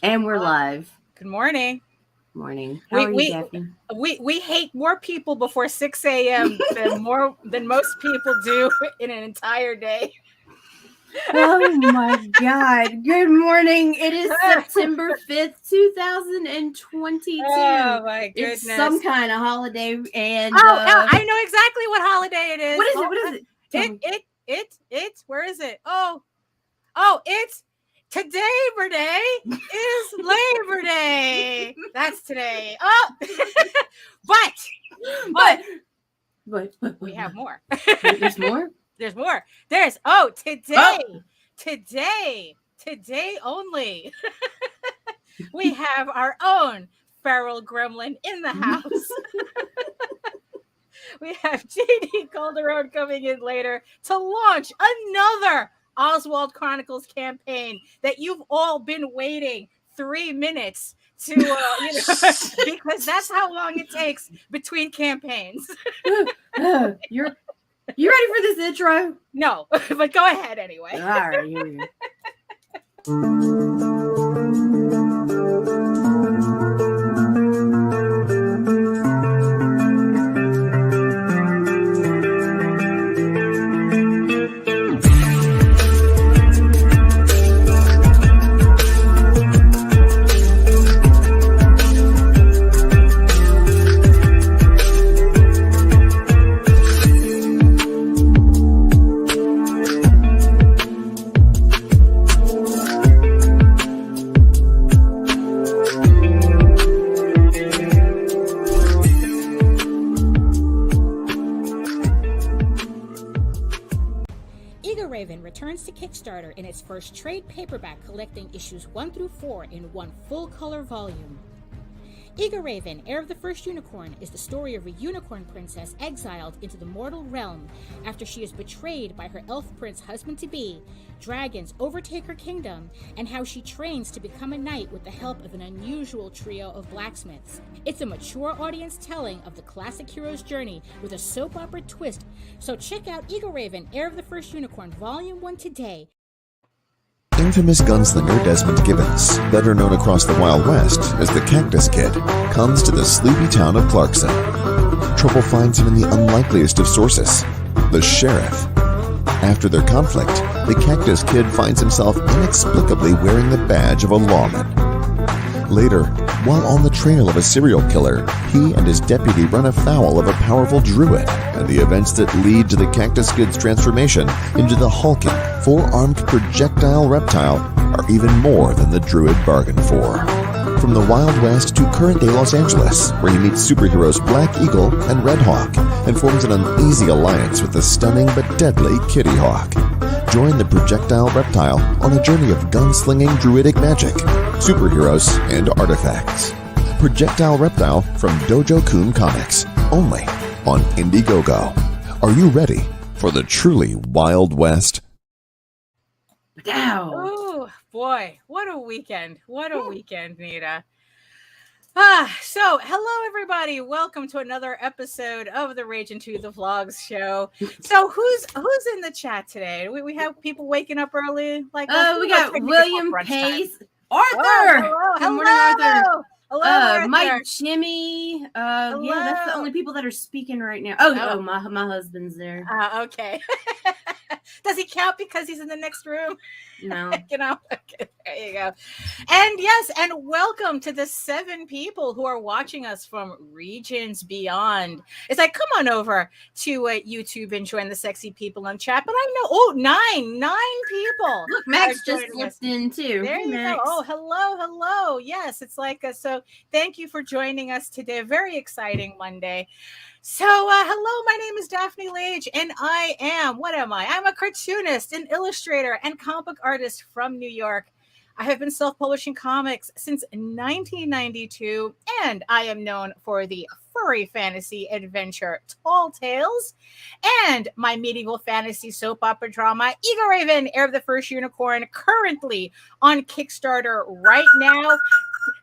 And we're live. Good morning. Morning. How are you, Daphne? We hate more people before 6 a.m. than most people do in an entire day. Oh my God. Good morning. It is September 5th, 2022. Oh my goodness. It's some kind of holiday. And I know exactly what holiday it is. What is it? What is it? It's where is it? Oh, it's today. Labor Day is Labor Day. That's today. Oh, but we have more. There's more? There's more. Today only. We have our own feral gremlin in the house. We have JD Calderon coming in later to launch another Oswald Chronicles campaign that you've all been waiting 3 minutes to, because that's how long it takes between campaigns. You ready for this intro? No, but go ahead anyway. All right, here we go. Returns to Kickstarter in its first trade paperback, collecting issues 1 through 4 in one full-color volume. Eager Raven, Heir of the First Unicorn, is the story of a unicorn princess exiled into the mortal realm after she is betrayed by her elf prince husband-to-be. Dragons overtake her kingdom, and how she trains to become a knight with the help of an unusual trio of blacksmiths. It's a mature audience telling of the classic hero's journey with a soap opera twist. So check out Eagle Raven, Heir of the First Unicorn, Volume 1 today. Infamous gunslinger Desmond Gibbons, better known across the Wild West as the Cactus Kid, comes to the sleepy town of Clarkson. Trouble finds him in the unlikeliest of sources, the sheriff. After their conflict, the Cactus Kid finds himself inexplicably wearing the badge of a lawman. Later, while on the trail of a serial killer, he and his deputy run afoul of a powerful druid, and the events that lead to the Cactus Kid's transformation into the hulking, four-armed projectile reptile are even more than the druid bargained for. From the Wild West to current-day Los Angeles, where he meets superheroes Black Eagle and Red Hawk, and forms an uneasy alliance with the stunning but deadly Kitty Hawk. Join the projectile reptile on a journey of gunslinging druidic magic, superheroes, and artifacts. Projectile Reptile from Dojo Kun Comics, only on Indiegogo. Are you ready for the truly Wild West? Wow. Oh boy, what a weekend. What a weekend, Nita. So hello everybody. Welcome to another episode of the Ragin to the Vlogs show. So who's in the chat today? We have people waking up early like we got William Pace, Arthur. Hello. Good morning, Arthur. Hello, Arthur. Mike, Jimmy. Yeah, that's the only people that are speaking right now. Oh, my husband's there. Okay. Does he count because he's in the next room? No. Okay, there you go. And yes, and welcome to the 7 people who are watching us from regions beyond. It's like, come on over to YouTube and join the sexy people on chat. But I know, nine people. Look, Max just slipped in too. There you go. Oh, hello. Yes, it's like, so thank you for joining us today. Very exciting Monday. So, hello, my name is Daphne Lage, and I am, I'm a cartoonist, an illustrator, and comic book artist from New York. I have been self-publishing comics since 1992, and I am known for the furry fantasy adventure Tall Tales and my medieval fantasy soap opera drama Eagle Raven, Heir of the First Unicorn, currently on Kickstarter right now.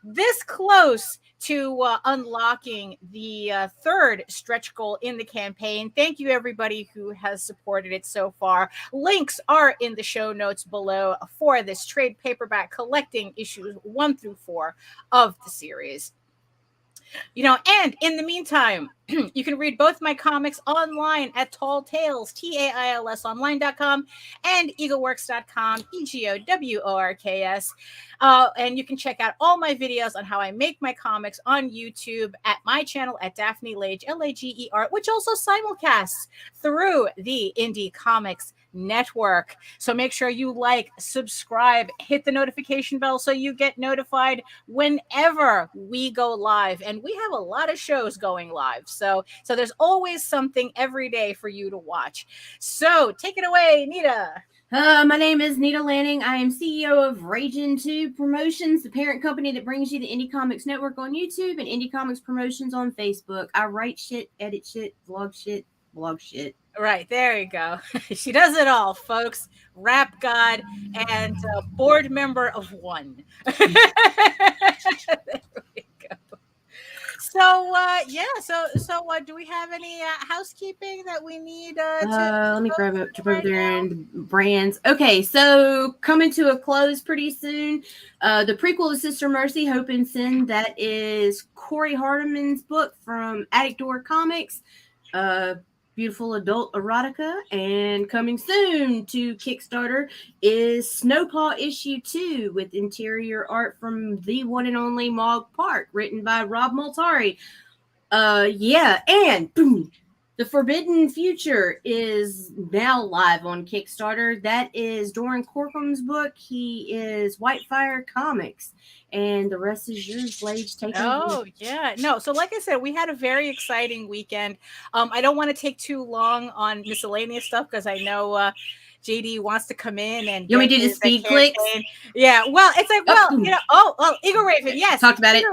this close to unlocking the third stretch goal in the campaign. Thank you, everybody who has supported it so far. Links are in the show notes below for this trade paperback collecting issues 1 through 4 of the series. And in the meantime, you can read both my comics online at Tall Tales, TAILS online.com, and eagleworks.com, EGOWORKS. And you can check out all my videos on how I make my comics on YouTube at my channel at Daphne Lage, Lager, which also simulcasts through the Indie Comics Network. So make sure you like, subscribe, hit the notification bell so you get notified whenever we go live. And we have a lot of shows going live. So there's always something every day for you to watch. So take it away, Nita. My name is Nita Lanning. I am CEO of Ragin 2 Promotions, the parent company that brings you the Indie Comics Network on YouTube and Indie Comics Promotions on Facebook. I write shit, edit shit, vlog shit, blog shit. Right, there you go. She does it all, folks. Rap god and board member of one. There we go. So do we have any housekeeping that we need let me grab up to over there and brands. Okay, so coming to a close pretty soon. The prequel to Sister Mercy, Hope and Sin, that is Corey Hardiman's book from Attic Door Comics. Beautiful adult erotica, and coming soon to Kickstarter is Snowpaw issue 2 with interior art from the one and only Mog Park, written by Rob Multari. And boom, The Forbidden Future is now live on Kickstarter. That is Doran Corcom's book. He is Whitefire Comics. And the rest is yours, Lage. Take it. Oh, yeah. No, so like I said, we had a very exciting weekend. I don't want to take too long on miscellaneous stuff because I know JD wants to come in and you want me to do the speed clicks? Yeah, well, it's like, Eagle Raven, yes. Talked about it. Eagle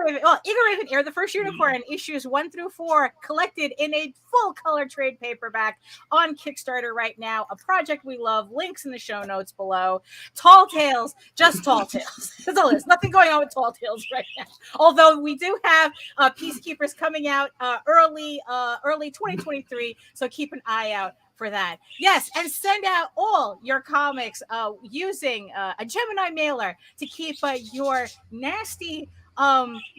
Raven, Air the First Unicorn, issues 1 through 4, collected in a full color trade paperback on Kickstarter right now. A project we love. Links in the show notes below. Tall Tales, just Tall Tales. That's all. There's nothing going on with Tall Tales right now. Although we do have Peacekeepers coming out early 2023, so keep an eye out for that. Yes, and send out all your comics using a Gemini mailer to keep your nasty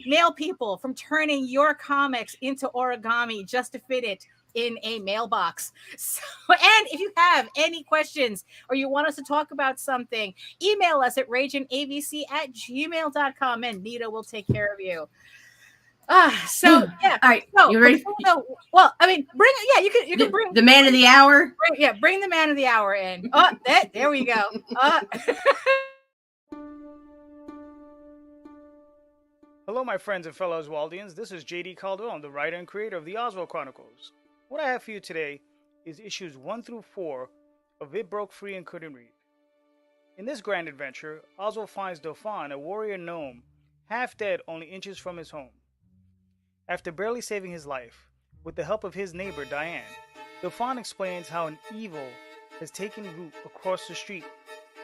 mail people from turning your comics into origami just to fit it in a mailbox. So, and if you have any questions or you want us to talk about something, email us at raginabc@gmail.com and Nita will take care of you. Yeah. All right. So, you ready? Well, I mean, you can bring the man of the hour. Bring the man of the hour in. There we go. Hello, my friends and fellow Oswaldians. This is JD Calderon, the writer and creator of the Oswald Chronicles. What I have for you today is issues 1 through 4 of It Broke Free and Couldn't Read. In this grand adventure, Oswald finds Loughran, a warrior gnome, half dead only inches from his home. After barely saving his life, with the help of his neighbor Diane, Loughran explains how an evil has taken root across the street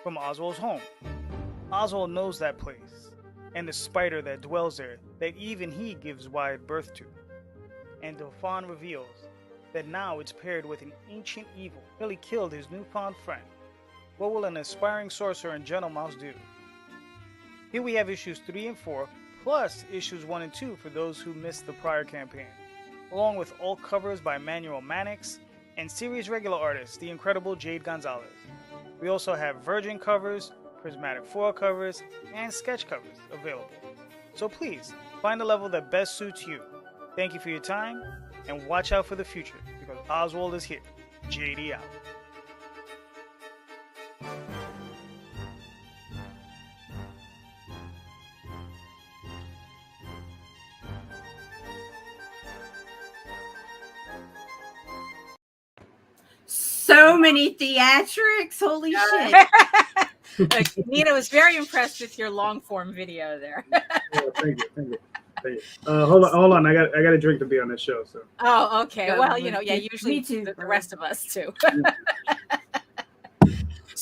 from Oswald's home. Oswald knows that place, and the spider that dwells there that even he gives wide birth to. And Loughran reveals that now it's paired with an ancient evil that nearly killed his newfound friend. What will an aspiring sorcerer and gentle mouse do? Here we have issues 3 and 4, plus issues 1 and 2 for those who missed the prior campaign, along with all covers by Manuel Mannix and series regular artist, the incredible Jade Gonzalez. We also have Virgin covers, prismatic foil covers, and sketch covers available. So please, find the level that best suits you. Thank you for your time, and watch out for the future, because Oswald is here. JD out. So many theatrics. Holy shit. Nita was very impressed with your long form video there. Thank you. Hold on. I got a drink to be on this show. So. Oh, okay. Well, usually Me too, the rest of us too.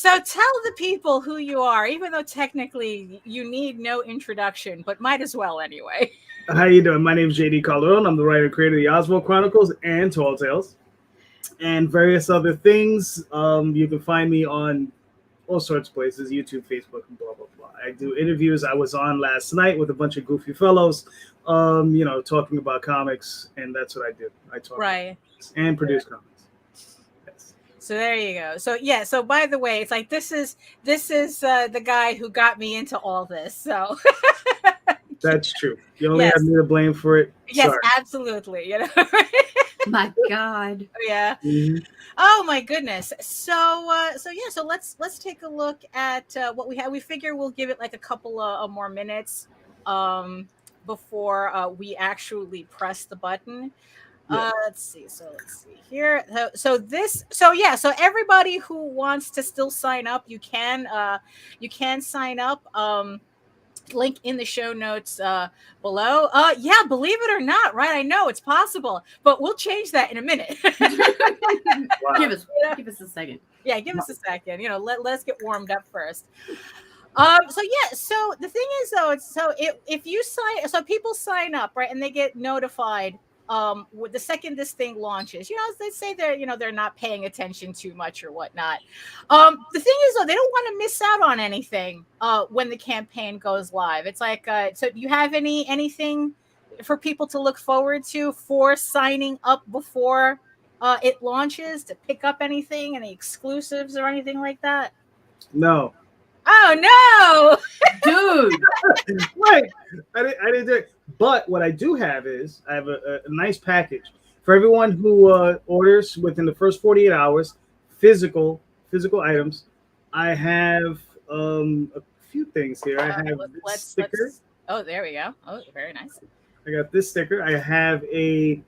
So tell the people who you are, even though technically you need no introduction, but might as well anyway. How you doing? My name is JD Calderon. I'm the writer and creator of the Oswald Chronicles and Tall Tales, and various other things. You can find me on all sorts of places: YouTube, Facebook, and blah blah blah. I do interviews. I was on last night with a bunch of goofy fellows, talking about comics, and that's what I do. I talk Right. and produce comics. Yes. So there you go. So yeah. So by the way, it's like this is the guy who got me into all this. So That's true. You only Yes. have me to blame for it. yes, Sorry. absolutely. My God. Yeah. Mhm. Oh my goodness. So let's take a look at what we have. We figure we'll give it like a couple of more minutes before we actually press the button. Yeah. Let's see here. So everybody who wants to still sign up, you can sign up. Link in the show notes below. Yeah, believe it or not, right? I know it's possible, but we'll change that in a minute. Wow. Give us a second. Yeah, give us a second. Let's get warmed up first. So the thing is though, if people sign up, right, and they get notified with the second this thing launches, they say they're not paying attention too much or whatnot. The thing is though, they don't want to miss out on anything when the campaign goes live. It's like, so do you have anything for people to look forward to for signing up before it launches, to pick up anything, any exclusives or anything like that? No. Oh no, Dude. Right. I didn't do it. But what I do have is I have a nice package for everyone who orders within the first 48 hours, physical items. I have a few things here. I have this sticker. Oh, there we go. Oh, very nice. I got this sticker. I have a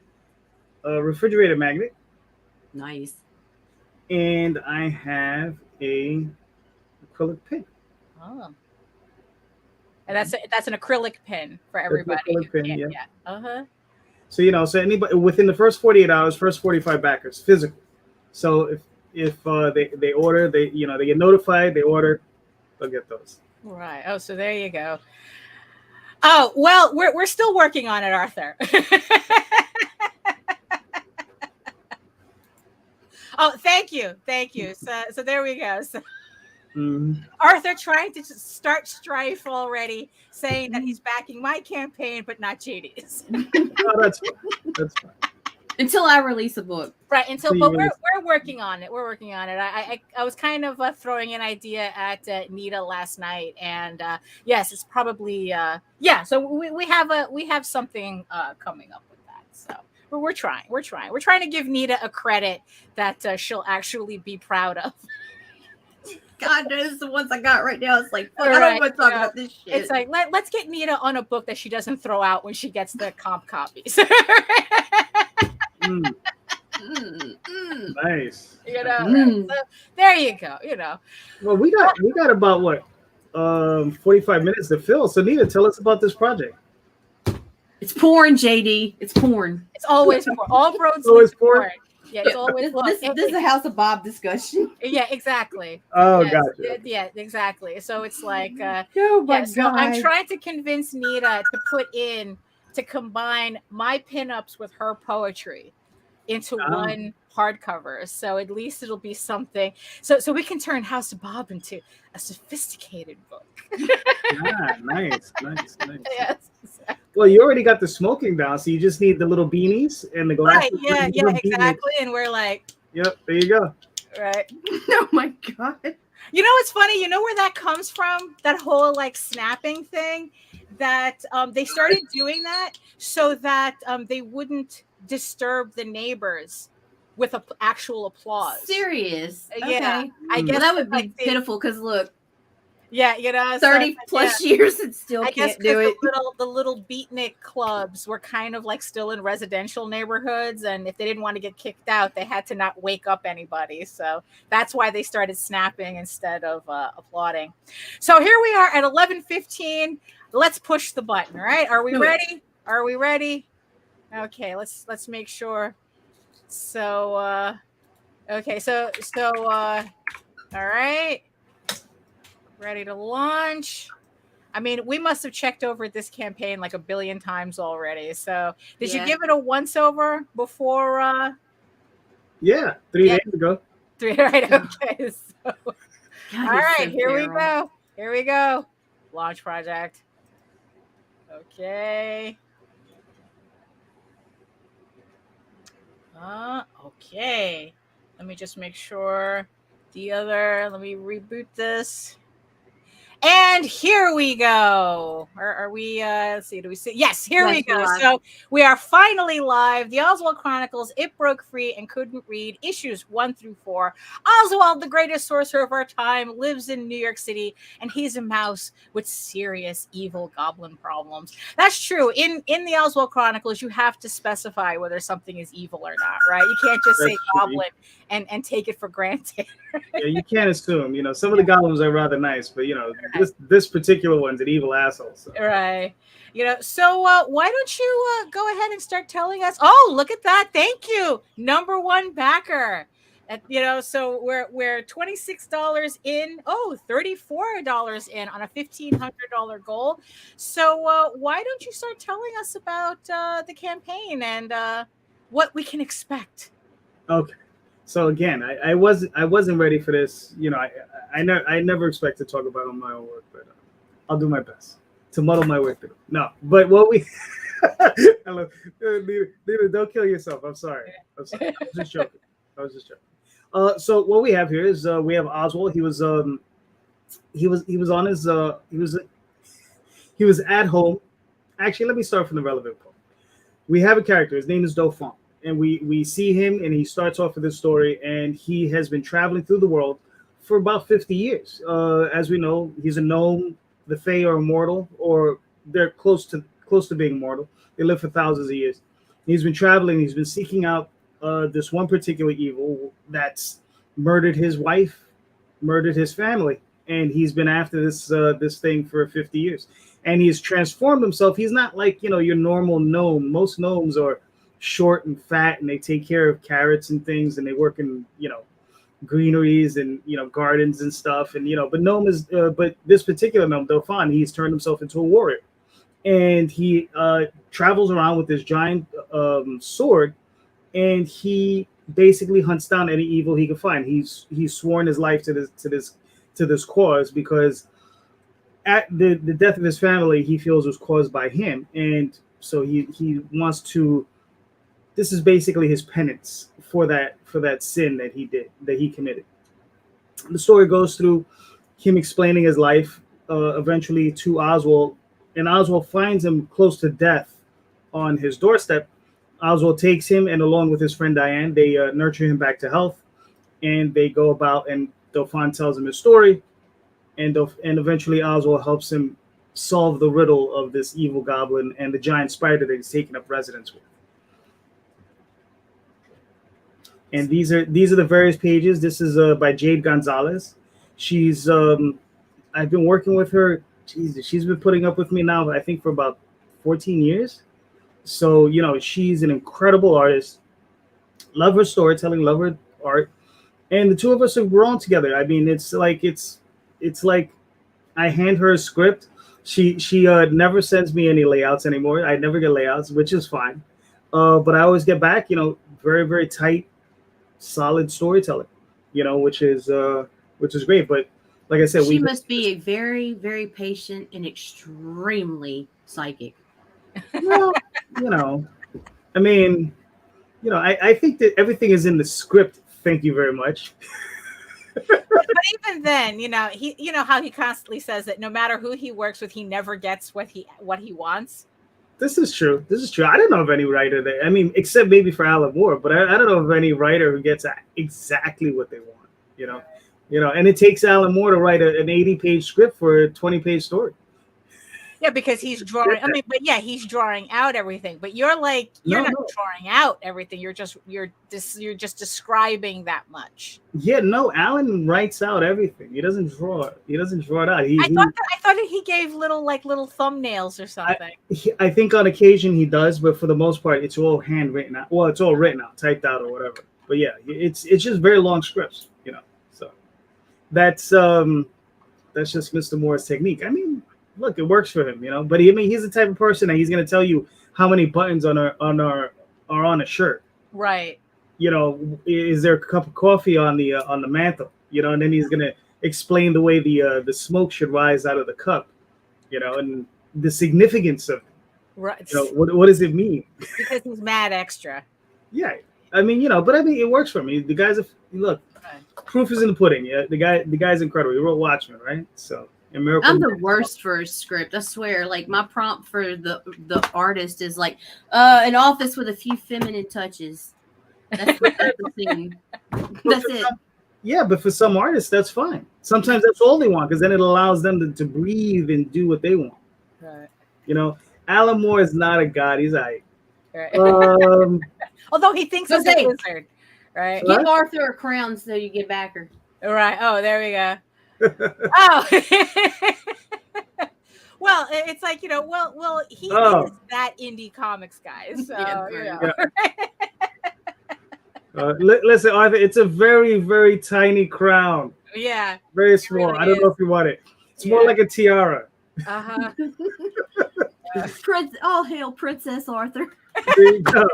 refrigerator magnet, Nice. and I have a acrylic pen. Oh. And that's an acrylic pen for everybody. acrylic pen, yeah. Uh-huh. So so anybody within the first 48 hours, first 45 backers, physical. So if they order, they get notified, they order, they'll get those. Right. Oh, so there you go. Oh, well, we're still working on it, Arthur. Oh, thank you. So there we go. So Arthur trying to start strife already, saying that he's backing my campaign, but not JD's. No, that's fine. That's fine. Until I release a book. Right. But we're working on it. I was kind of throwing an idea at Nita last night, and yes, it's probably So we have something coming up with that. So we're trying. We're trying to give Nita a credit that she'll actually be proud of. God knows the ones I got right now. It's like, fuck, I don't want to talk about this shit. It's like let's get Nita on a book that she doesn't throw out when she gets the comp copies. Nice. So there you go. Well, we got about what 45 minutes to fill. So Nita, tell us about this project. It's porn, JD. It's porn. It's always porn. All roads Always lead to porn. Yeah, it's always this is a House of Bob discussion. Yeah, exactly. Oh, yes, gotcha. Yeah, exactly. So it's like, Oh my so God. I'm trying to convince Nita to combine my pinups with her poetry into one hardcover. So at least it'll be something. So we can turn House of Bob into a sophisticated book. Nice. Yes. Well, you already got the smoking down, so you just need the little beanies and the glasses. Right, yeah, exactly. And we're like, yep, there you go. Right. Oh my God. You know what's funny? You know where that comes from? That whole like snapping thing, that they started doing that so that they wouldn't disturb the neighbors with actual applause. Serious. Okay. Yeah. I guess that would be pitiful because look, yeah, you know, 30 plus years and still I guess can't do it. The little beatnik clubs were kind of like still in residential neighborhoods, and if they didn't want to get kicked out, they had to not wake up anybody. So that's why they started snapping instead of applauding. So here we are at 11:15. Let's push the button. All right, are we ready? Are we ready? Okay, let's make sure. So okay, so all right. ready to launch. I mean, we must have checked over this campaign like a billion times already. So, did you give it a once over before? Yeah, 3 days ago. 3, right? Okay. So, God, all right, so here we feral. go. Here we go. Launch project. Okay. Okay. Let me just make sure let me reboot this. And here we go. Are we, let's see, do we see? Yes, here we go. So we are finally live. The Oswald Chronicles, It Broke Free and Couldn't Read, issues 1 through 4. Oswald, the greatest sorcerer of our time, lives in New York City, and he's a mouse with serious evil goblin problems. That's true. In the Oswald Chronicles, you have to specify whether something is evil or not, right? You can't just say goblin and take it for granted. Yeah, you can't assume. Some of the goblins are rather nice, but this particular one's an evil asshole. So. Right. So why don't you go ahead and start telling us? Oh, look at that! Thank you, number one backer. So we're $26 in. Oh, $34 in on a $1,500 goal. So why don't you start telling us about the campaign and what we can expect? Okay. So again, I wasn't ready for this. I never expect to talk about my own work, but I'll do my best to muddle my way through. No, but what we Nita, don't kill yourself. I'm sorry. I was just joking. So what we have here is we have Oswald. He was on his he was at home. Actually, let me start from the relevant point. We have a character. His name is Daphne. And we see him, and he starts off with this story, and he has been traveling through the world for about 50 years. As we know, he's a gnome. The Fae are immortal, or they're close to being immortal. They live for thousands of years. He's been traveling. He's been seeking out this one particular evil that's murdered his wife, murdered his family, and he's been after this thing for 50 years. And he's transformed himself. He's not like your normal gnome. Most gnomes are short and fat, and they take care of carrots and things, and they work in greeneries and gardens and stuff, and but gnome is but this particular gnome, Daphne, he's turned himself into a warrior, and he travels around with this giant sword, and he basically hunts down any evil he can find. He's sworn his life to this cause, because at the death of his family, he feels was caused by him, and so he wants to. This is basically his penance for that sin that he committed. The story goes through him explaining his life eventually to Oswald, and Oswald finds him close to death on his doorstep. Oswald takes him, and along with his friend Diane, they nurture him back to health, and they go about, and Daphne tells him his story, and eventually Oswald helps him solve the riddle of this evil goblin and the giant spider that he's taken up residence with. And these are the various pages. This is by Jade Gonzalez. She's I've been working with her. Jesus, she's been putting up with me now, I think, for about 14 years. So she's an incredible artist. Love her storytelling, love her art, and the two of us have grown together. I mean, it's like I hand her a script. She never sends me any layouts anymore. I never get layouts, which is fine. But I always get back, very, very tight, solid storytelling, which is great. But like I said, she must be a very, very patient and extremely psychic. Well, I mean, I think that everything is in the script. Thank you very much. But even then, he how he constantly says that no matter who he works with, he never gets what he wants. This is true. I don't know of any writer that, I mean, except maybe for Alan Moore, but I don't know of any writer who gets exactly what they want, and it takes Alan Moore to write an 80-page script for a 20-page story. Yeah, because he's drawing. I mean, but yeah, he's drawing out everything. But you're like, you're not drawing out everything. You're just describing that much. Yeah, no, Alan writes out everything. He doesn't draw it. He doesn't draw it out. I thought that he gave little thumbnails or something. I think on occasion he does, but for the most part, it's all handwritten out. Well, it's all written out, typed out, or whatever. But yeah, it's just very long scripts, So that's that's just Mr. Moore's technique. I mean, look, it works for him, you know. But he's the type of person that he's gonna tell you how many buttons are on a shirt. Right. You know, is there a cup of coffee on the mantle? You know, and then he's gonna explain the way the smoke should rise out of the cup. You know, and the significance of it. Right. You know, what does it mean? Because he's mad extra. Yeah, I mean, you know, but I mean, it works for me. The guy's look. Proof is in the pudding. Yeah, the guy's incredible. He wrote Watchmen, right? So, I'm the worst for a script. I swear. Like my prompt for the artist is like an office with a few feminine touches. That's the thing. That's it. Yeah, but for some artists, that's fine. Sometimes that's all they want because then it allows them to breathe and do what they want. Right. You know, Alan Moore is not a god. He's right. Although he thinks he's a wizard. Right. Give Arthur a crown so you get backer. Right. Oh, there we go. Oh. Well, it's like, you know, well, he is that indie comics guy. So, yeah, listen, Arthur, it's a very, very tiny crown. Yeah. Very small. Really I don't know if you want it. It's more like a tiara. Uh-huh. All hail Princess Arthur. There you go.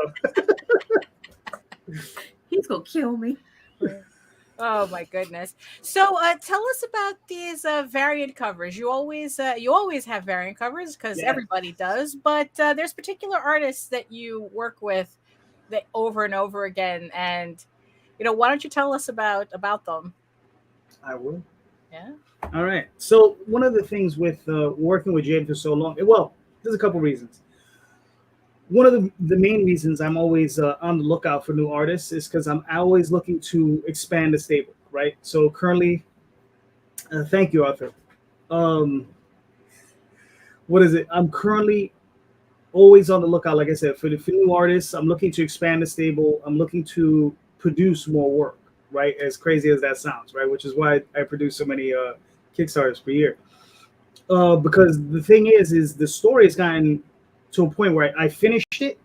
He's gonna kill me. Oh my goodness! So, tell us about these variant covers. You always have variant covers because everybody does. But there's particular artists that you work with that over and over again. And you know, why don't you tell us about them? I will. Yeah. All right. So one of the things with working with Jade for so long, well, there's a couple reasons. One of the main reasons I'm always on the lookout for new artists is because I'm always looking to expand the stable, right? So currently, thank you, Arthur. What is it? I'm currently always on the lookout, like I said, for new artists. I'm looking to expand the stable. I'm looking to produce more work, right? As crazy as that sounds, right? Which is why I produce so many Kickstarters per year. Because the thing is the story has gotten to a point where I finished it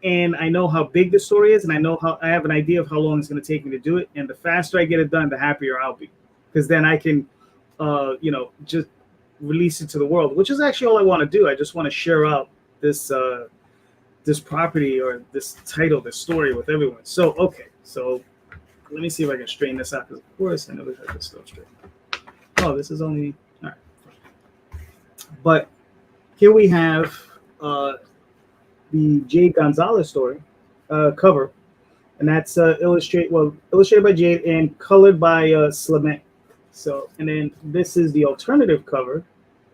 and I know how big the story is and I have an idea of how long it's going to take me to do it. And the faster I get it done, the happier I'll be, because then I can, just release it to the world, which is actually all I want to do. I just want to share out this property or this title, this story with everyone. So, okay. So let me see if I can straighten this out, because of course I never had this stuff straight. Oh, this is only, all right. But here we have the Jade Gonzalez story cover, and that's illustrated by Jade and colored by Slament. So, and then this is the alternative cover,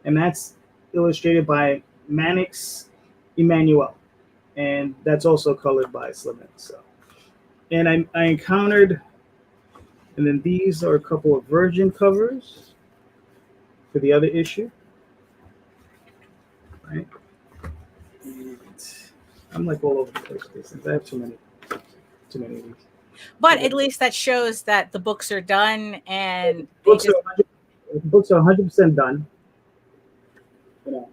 and that's illustrated by Mannix Emmanuel, and that's also colored by Slament. So, and I encountered, and then these are a couple of Virgin covers for the other issue, right? I'm like all over the place since I have too many of these. But at least that shows that the books are done and books are 100% done. You know,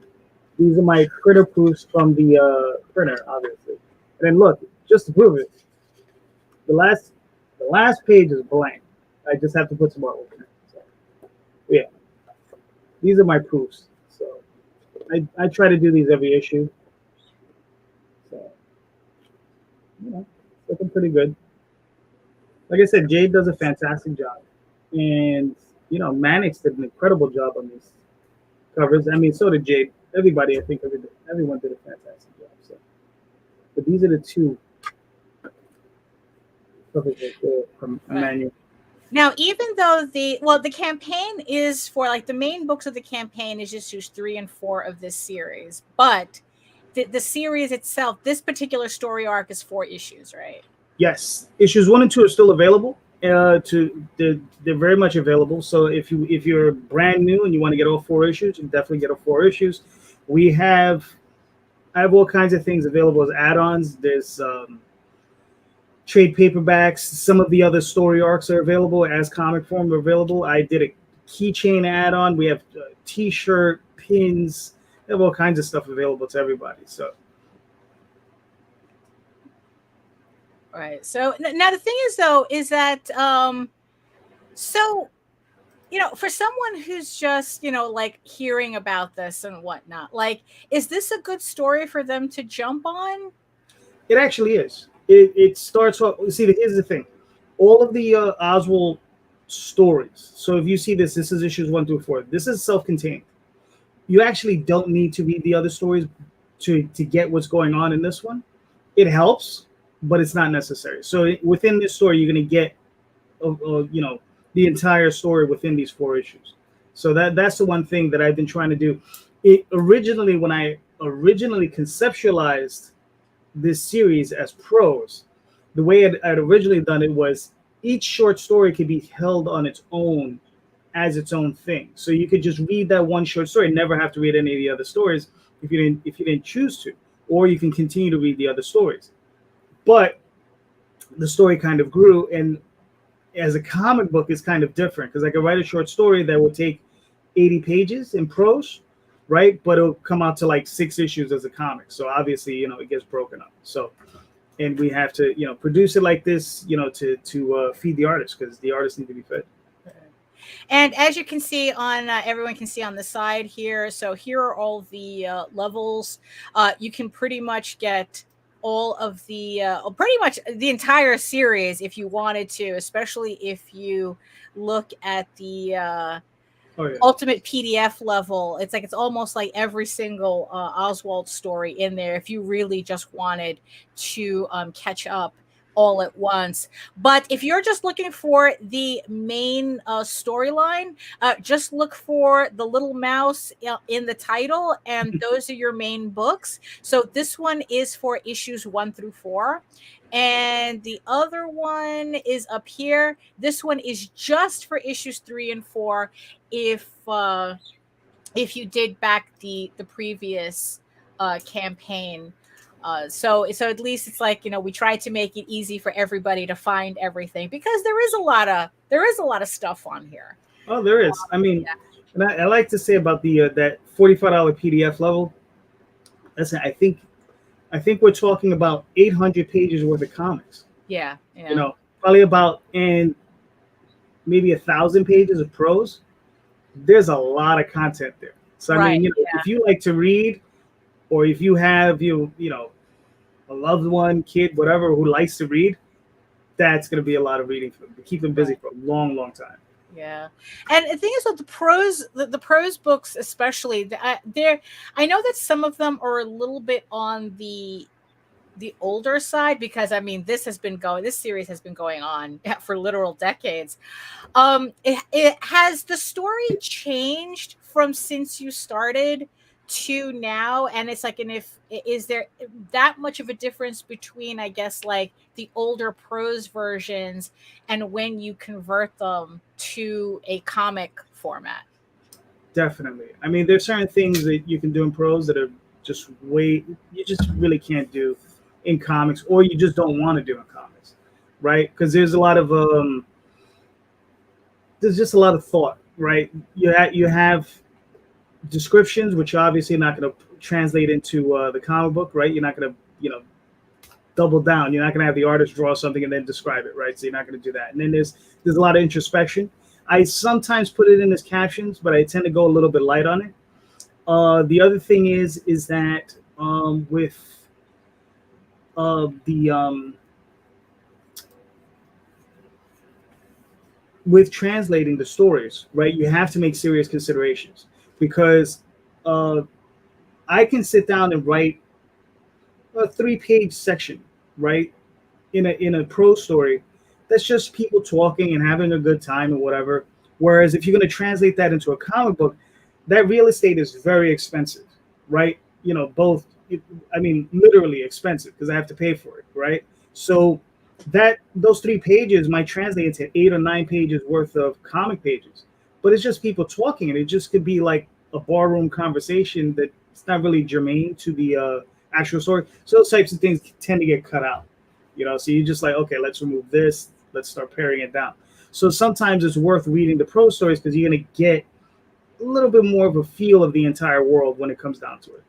these are my printer proofs from the printer, obviously. And then look, just to prove it, the last page is blank. I just have to put some artwork in it. So, yeah, these are my proofs. So I try to do these every issue. So, you know, it's looking pretty good. Like I said, Jade does a fantastic job. And, you know, Mannix did an incredible job on these covers. I mean, so did Jade. Everybody, I think everyone did a fantastic job. So, but these are the two covers from Emmanuel. Now, even though the campaign is for, like, the main books of the campaign is issues 3 and 4 of this series, but the series itself, this particular story arc is 4 issues, right? Yes, issues 1 and 2 are still available. They're very much available. So if you're brand new and you want to get all 4 issues, you can definitely get all 4 issues. I have all kinds of things available as add-ons. There's trade paperbacks. Some of the other story arcs are available as comic form. Are available. I did a keychain add-on. We have T-shirt, pins. We have all kinds of stuff available to everybody. So. Right. So now the thing is, though, is that so for someone who's just, like hearing about this and whatnot, like, is this a good story for them to jump on? It actually is. It starts off. See, here's the thing. All of the Oswald stories. So if you see this is issues 1 through 4. This is self-contained. You actually don't need to read the other stories to get what's going on in this one. It helps, but it's not necessary. So within this story, you're going to get, the entire story within these 4 issues. So that's the one thing that I've been trying to do. When I originally conceptualized this series as prose, the way I'd originally done it was each short story could be held on its own as its own thing. So you could just read that one short story, never have to read any of the other stories if you didn't choose to, or you can continue to read the other stories. But the story kind of grew, and as a comic book, it's kind of different because I could write a short story that would take 80 pages in prose, right? But it'll come out to like 6 issues as a comic. So obviously, it gets broken up. So, and we have to, produce it like this, to feed the artists, because the artists need to be fed. And as you can see everyone can see on the side here. So here are all the levels. You can pretty much get all of the pretty much the entire series if you wanted to, especially if you look at the ultimate PDF level. It's almost like every single Oswald story in there if you really just wanted to catch up all at once. But if you're just looking for the main storyline, just look for the little mouse in the title, and those are your main books. So this one is for issues 1 through 4. And the other one is up here. This one is just for issues 3 and 4. If you did back the previous campaign. So at least it's like, we tried to make it easy for everybody to find everything, because there is a lot of stuff on here. Oh, there is. I mean, and I like to say about the that $45 PDF level. I think we're talking about 800 pages worth of comics. Yeah. Probably about, and maybe 1,000 pages of prose. There's a lot of content there. So I mean, if you like to read, or if you have a loved one, kid, whatever, who likes to read, that's going to be a lot of reading for them to keep them busy for a long, long time. Yeah, and the thing is that the prose books, especially, I know that some of them are a little bit on the older side, because I mean this series has been going on for literal decades. It has the story changed from since you started to now, and it's like, and is there that much of a difference between, I guess, like the older prose versions and when you convert them to a comic format? Definitely. I mean, there's certain things that you can do in prose that are just you just really can't do in comics, or you just don't want to do in comics, right? Because there's just a lot of thought, right? You have descriptions, which are obviously not going to translate into the comic book, right? You're not going to, double down. You're not going to have the artist draw something and then describe it, right? So you're not going to do that. And then there's a lot of introspection. I sometimes put it in as captions, but I tend to go a little bit light on it. The other thing is that with translating the stories, right, you have to make serious considerations, because I can sit down and write a 3-page section, right, in a prose story that's just people talking and having a good time and whatever. Whereas if you're going to translate that into a comic book, that real estate is very expensive, right? Literally expensive, because I have to pay for it, right? So those 3 pages might translate into 8 or 9 pages worth of comic pages, but it's just people talking, and it just could be like a barroom conversation that's not really germane to the actual story. So those types of things tend to get cut out, so you're just like, okay, let's remove this, let's start paring it down. So sometimes it's worth reading the prose stories, because you're going to get a little bit more of a feel of the entire world when it comes down to it.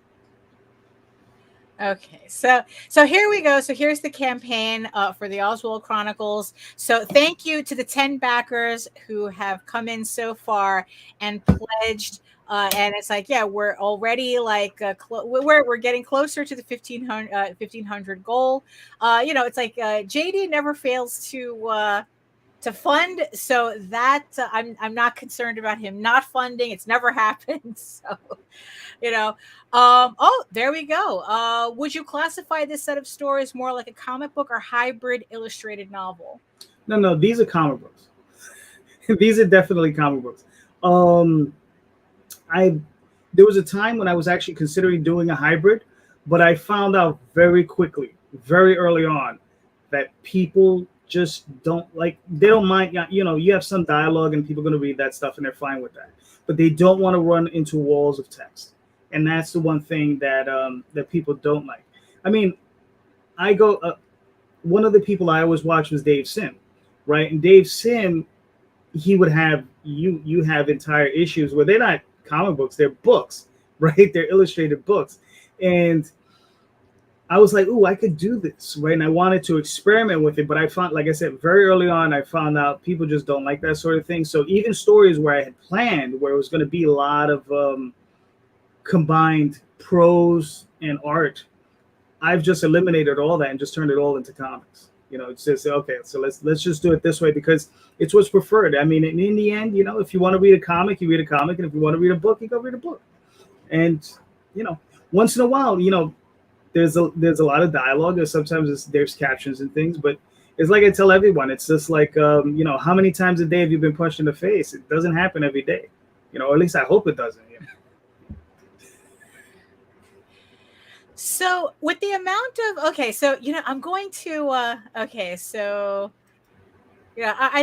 Okay, so here we go. So here's the campaign for the Oswald Chronicles. So thank you to the 10 backers who have come in so far and pledged. And it's like, yeah, we're already like we're getting closer to the 1500 goal. It's like JD never fails to fund, so that I'm not concerned about him not funding. It's never happened. So oh, there we go. Would you classify this set of stories more like a comic book or hybrid illustrated novel? No, these are comic books. These are definitely comic books. There was a time when I was actually considering doing a hybrid, but I found out very quickly, very early on, that people just they don't mind, you have some dialogue and people are going to read that stuff and they're fine with that, but they don't want to run into walls of text. And that's the one thing that people don't like. I mean, one of the people I always watched was Dave Sim, right? And Dave Sim, he would have, you have entire issues where they're not comic books, they're books, right? They're illustrated books. And I was like, ooh, I could do this, right? And I wanted to experiment with it, but I found, like I said, very early on, I found out people just don't like that sort of thing. So even stories where I had planned, where it was going to be a lot of combined prose and art, I've just eliminated all that and just turned it all into comics. It's just, okay, so let's just do it this way because it's what's preferred. I mean, in the end, if you want to read a comic, you read a comic, and if you want to read a book, you go read a book. And once in a while, there's a lot of dialogue. Sometimes there's captions and things, but it's like I tell everyone, it's just like how many times a day have you been punched in the face? It doesn't happen every day, or at least I hope it doesn't. So with the amount of I'm going to I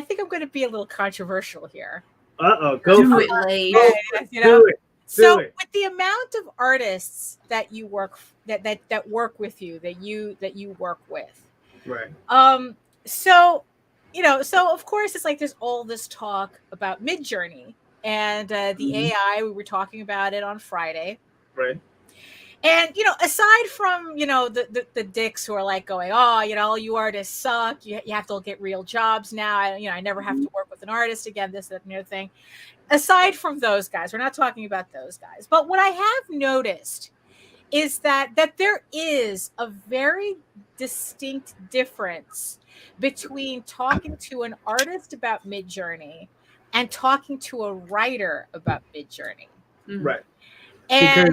think I'm going to be a little controversial here. Go do for it, Lage. Do it. With the amount of artists that you work that work with you, that you work with, right? So of course it's like there's all this talk about Midjourney and the AI. We were talking about it on Friday, right? And aside from the dicks who are like going, oh, all you artists suck. You have to get real jobs now. I never have to work with an artist again. This, that, and the other thing. Aside from those guys, we're not talking about those guys. But what I have noticed is that there is a very distinct difference between talking to an artist about Midjourney and talking to a writer about Midjourney. Right. And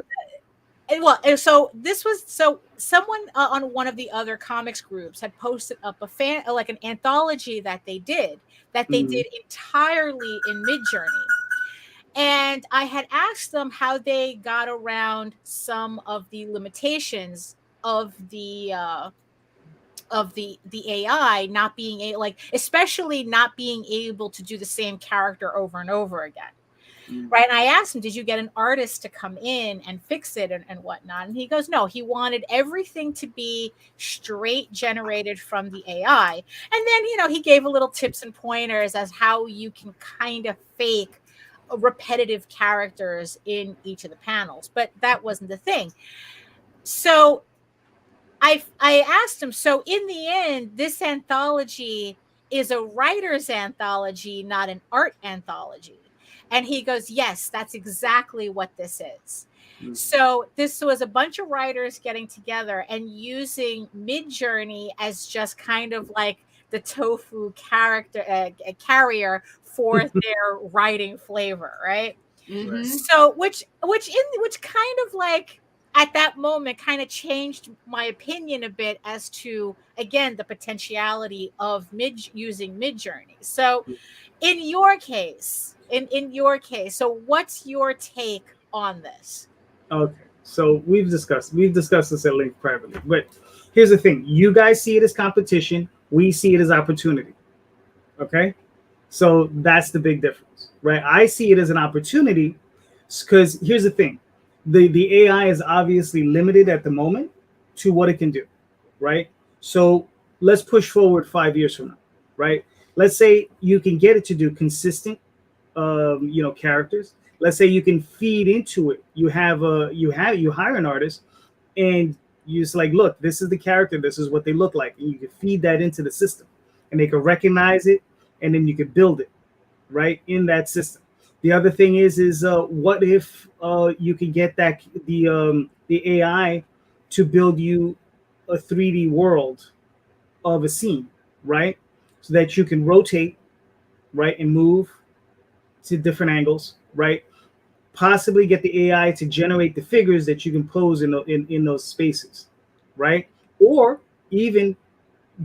someone on one of the other comics groups had posted up an anthology that they did entirely in Midjourney. And I had asked them how they got around some of the limitations of the AI not being especially not being able to do the same character over and over again. Right. And I asked him, did you get an artist to come in and fix it and whatnot? And he goes, no, he wanted everything to be straight generated from the AI. And then, he gave a little tips and pointers as how you can kind of fake repetitive characters in each of the panels. But that wasn't the thing. So I asked him, so in the end, this anthology is a writer's anthology, not an art anthology. And he goes, yes, that's exactly what this is. So this was a bunch of writers getting together and using Midjourney as just kind of like the tofu carrier for their writing flavor, right? Mm-hmm. So which kind of like at that moment kind of changed my opinion a bit as to, again, the potentiality of using Midjourney. So in your case, so what's your take on this? Okay, so we've discussed this at length privately, but here's the thing: you guys see it as competition, we see it as opportunity. Okay, so that's the big difference, right? I see it as an opportunity because here's the thing: the AI is obviously limited at the moment to what it can do, right? So let's push forward 5 years from now, right? Let's say you can get it to do consistent characters. Let's say you can feed into it. You hire an artist and You just like, look, this is the character, this is what they look like, and you can feed that into the system, and they can recognize it, and then you can build it right in that system. The other thing is what if you could get that the AI to build you a 3D world of a scene, right? So that you can rotate, right, and move to different angles, right? Possibly get the AI to generate the figures that you can pose in those spaces, right? Or even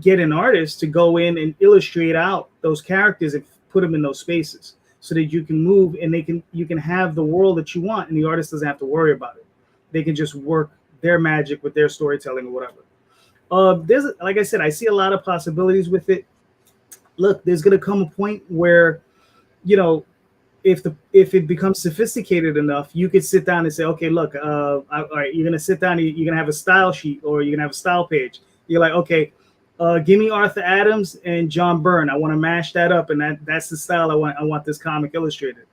get an artist to go in and illustrate out those characters and put them in those spaces so that you can move and you can have the world that you want, and the artist doesn't have to worry about it. They can just work their magic with their storytelling or whatever. There's, like I said, I see a lot of possibilities with it. Look, there's going to come a point where, you know, if it becomes sophisticated enough, you could sit down and say, okay, look, all right, you're going to sit down, you're going to have a style sheet, or you're going to have a style page. You're like, okay, give me Arthur Adams and John Byrne. I want to mash that up, and that's the style I want this comic illustrated,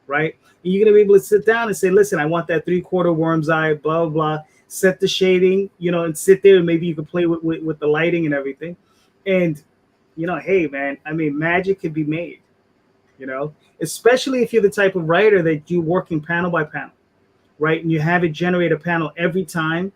right? And you're going to be able to sit down and say, listen, I want that 3/4 worm's eye, blah, blah, blah. Set the shading, you know, and sit there, and maybe you can play with the lighting and everything. And, you know, hey, man, I mean, magic can be made, you know, especially if you're the type of writer that you working panel by panel, right? And you have it generate a panel every time,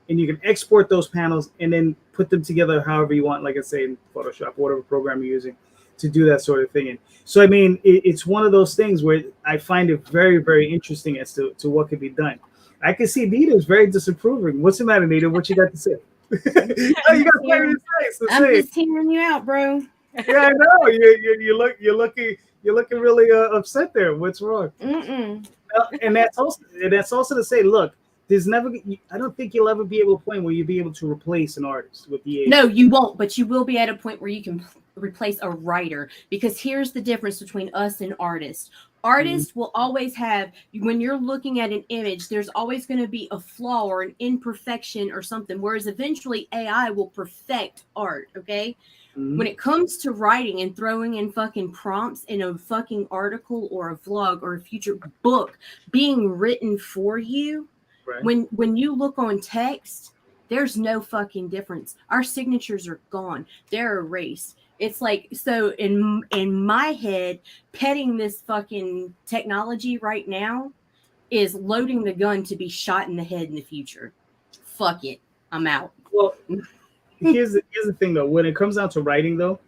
and you can export those panels and then put them together however you want, like I say, in Photoshop, whatever program you're using to do that sort of thing. And so, I mean, it's one of those things where I find it very, very interesting as to what could be done. I can see Nita's very disapproving. What's the matter, Nita? What you got to say? Oh, you got something to say. So I'm just hearing you out, bro. Yeah, I know. You're looking really upset there. What's wrong? And that's also to say, look, there's never. I don't think you'll ever be able to point where you'll be able to replace an artist with the AI. No, you won't. But you will be at a point where you can replace a writer, because here's the difference between us and artists. Artists will always have, when you're looking at an image, there's always going to be a flaw or an imperfection or something, whereas eventually AI will perfect art, okay? When it comes to writing and throwing in fucking prompts in a fucking article or a vlog or a future book being written for you, right. When you look on text, there's no fucking difference. Our signatures are gone. They're erased. It's like, so in my head, petting this fucking technology right now is loading the gun to be shot in the head in the future. Fuck it. I'm out. Well, here's the thing, though. When it comes down to writing, though,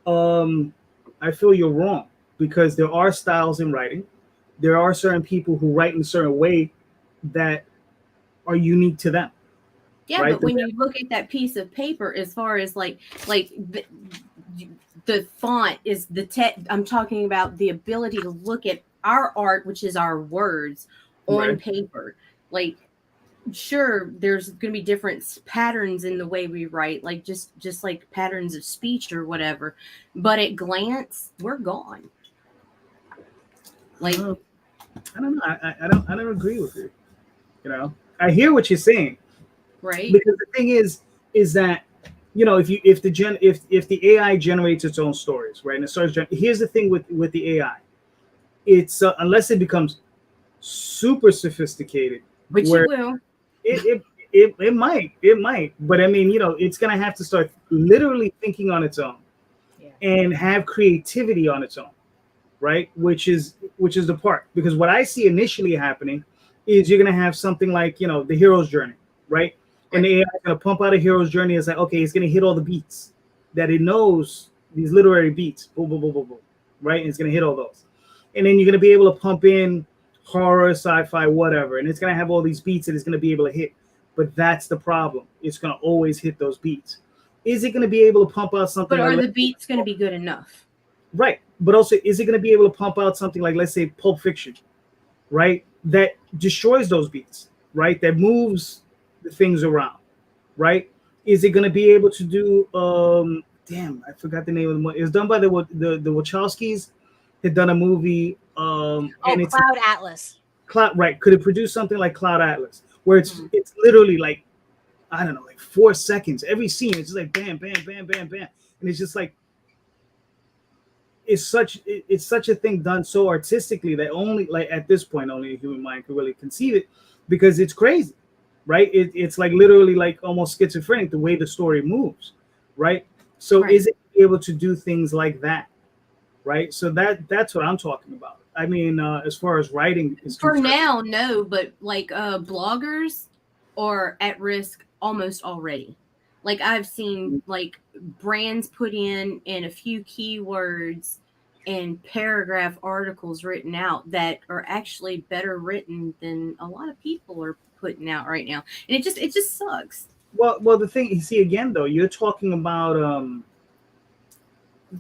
I feel you're wrong, because there are styles in writing. There are certain people who write in a certain way that are unique to them. Yeah, right? But when you look at that piece of paper, as far as like the font is the text, I'm talking about the ability to look at our art, which is our words on paper. Like, sure, there's going to be different patterns in the way we write, like just like patterns of speech or whatever. But at glance, we're gone. Like, I don't know. I don't agree with you. You know, I hear what you're saying. Right. Because the thing is that, you know, if the AI generates its own stories, right? And it starts. Here's the thing with the AI, it's unless it becomes super sophisticated, which it will. It might, but I mean, you know, it's gonna have to start literally thinking on its own, and have creativity on its own, right? Which is the part, because what I see initially happening is you're gonna have something like, you know, the hero's journey, right? And the AI is going to pump out a hero's journey. It's like, okay, it's going to hit all the beats that it knows, these literary beats, boom, boom, boom, boom, boom, right? And it's going to hit all those. And then you're going to be able to pump in horror, sci-fi, whatever. And it's going to have all these beats that it's going to be able to hit. But that's the problem. It's going to always hit those beats. Is it going to be able to pump out something? But are the beats going to be good enough? Right. But also, is it going to be able to pump out something like, let's say, Pulp Fiction, right? That destroys those beats, right? That moves the things around, right? Is it going to be able to do damn, I forgot the name of the movie. It was done by the Wachowskis. Had done a movie and it's Cloud Atlas. Right. Could it produce something like Cloud Atlas, where it's literally like, I don't know, like 4 seconds every scene? It's just like bam, bam, bam, bam, bam, and it's just like, it's such a thing done so artistically that only, like, at this point, only a human mind can really conceive it, because it's crazy. right? It's like literally like almost schizophrenic the way the story moves, right? So Right. is it able to do things like that, right? So that's what I'm talking about. I mean, as far as writing is For concerned, now, no, but like bloggers are at risk almost already. Like I've seen like brands put in a few keywords and paragraph articles written out that are actually better written than a lot of people are putting out right now. And it just sucks. well, the thing you see again though, you're talking about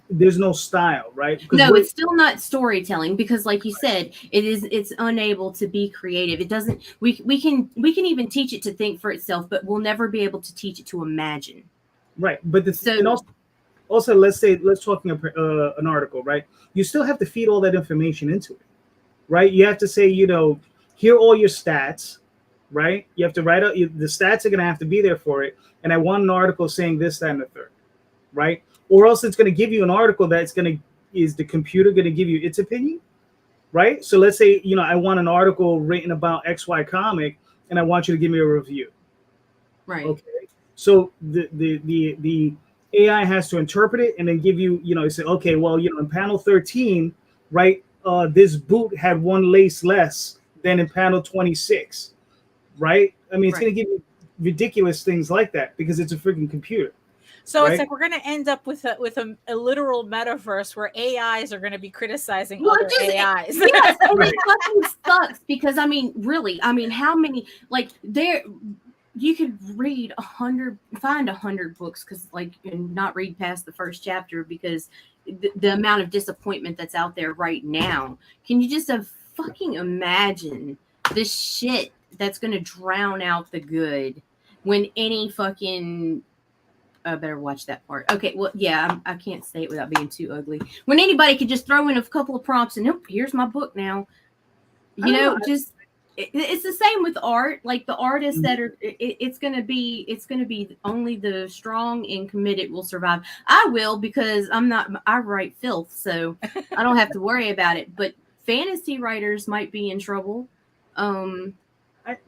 there's no style, right? Because No, it's still not storytelling because like you said, it's unable to be creative. It doesn't we can even teach it to think for itself, but we'll never be able to teach it to imagine. right, but So and also let's talking an article, right? You still have to feed all that information into it, right? You have to say, here are all your stats, right? You have to write out the stats are going to have to be there for it. And I want an article saying this, that, and the third, right? Or else it's going to give you an article is the computer going to give you its opinion, right? So let's say, I want an article written about XY comic and I want you to give me a review. right. Okay. So the AI has to interpret it and then give you, say, okay, well, in panel 13, right, this boot had one lace less than in panel 26, right? I mean, it's going to give you ridiculous things like that because it's a freaking computer. So right? it's like we're going to end up with a literal metaverse where AIs are going to be criticizing Well, other AIs. Yes, and it fucking sucks because really, how many you could read 100, find 100 books and not read past the first chapter because the amount of disappointment that's out there right now. Can you just fucking imagine the shit that's going to drown out the good when any fucking I better watch that part. Okay, well, yeah, I can't say it without being too ugly. When anybody could just throw in a couple of prompts and nope, here's my book now. It's the same with art. Like the artists that are, it's gonna be only the strong and committed will survive. I will because I write filth, so I don't have to worry about it. But fantasy writers might be in trouble. Well,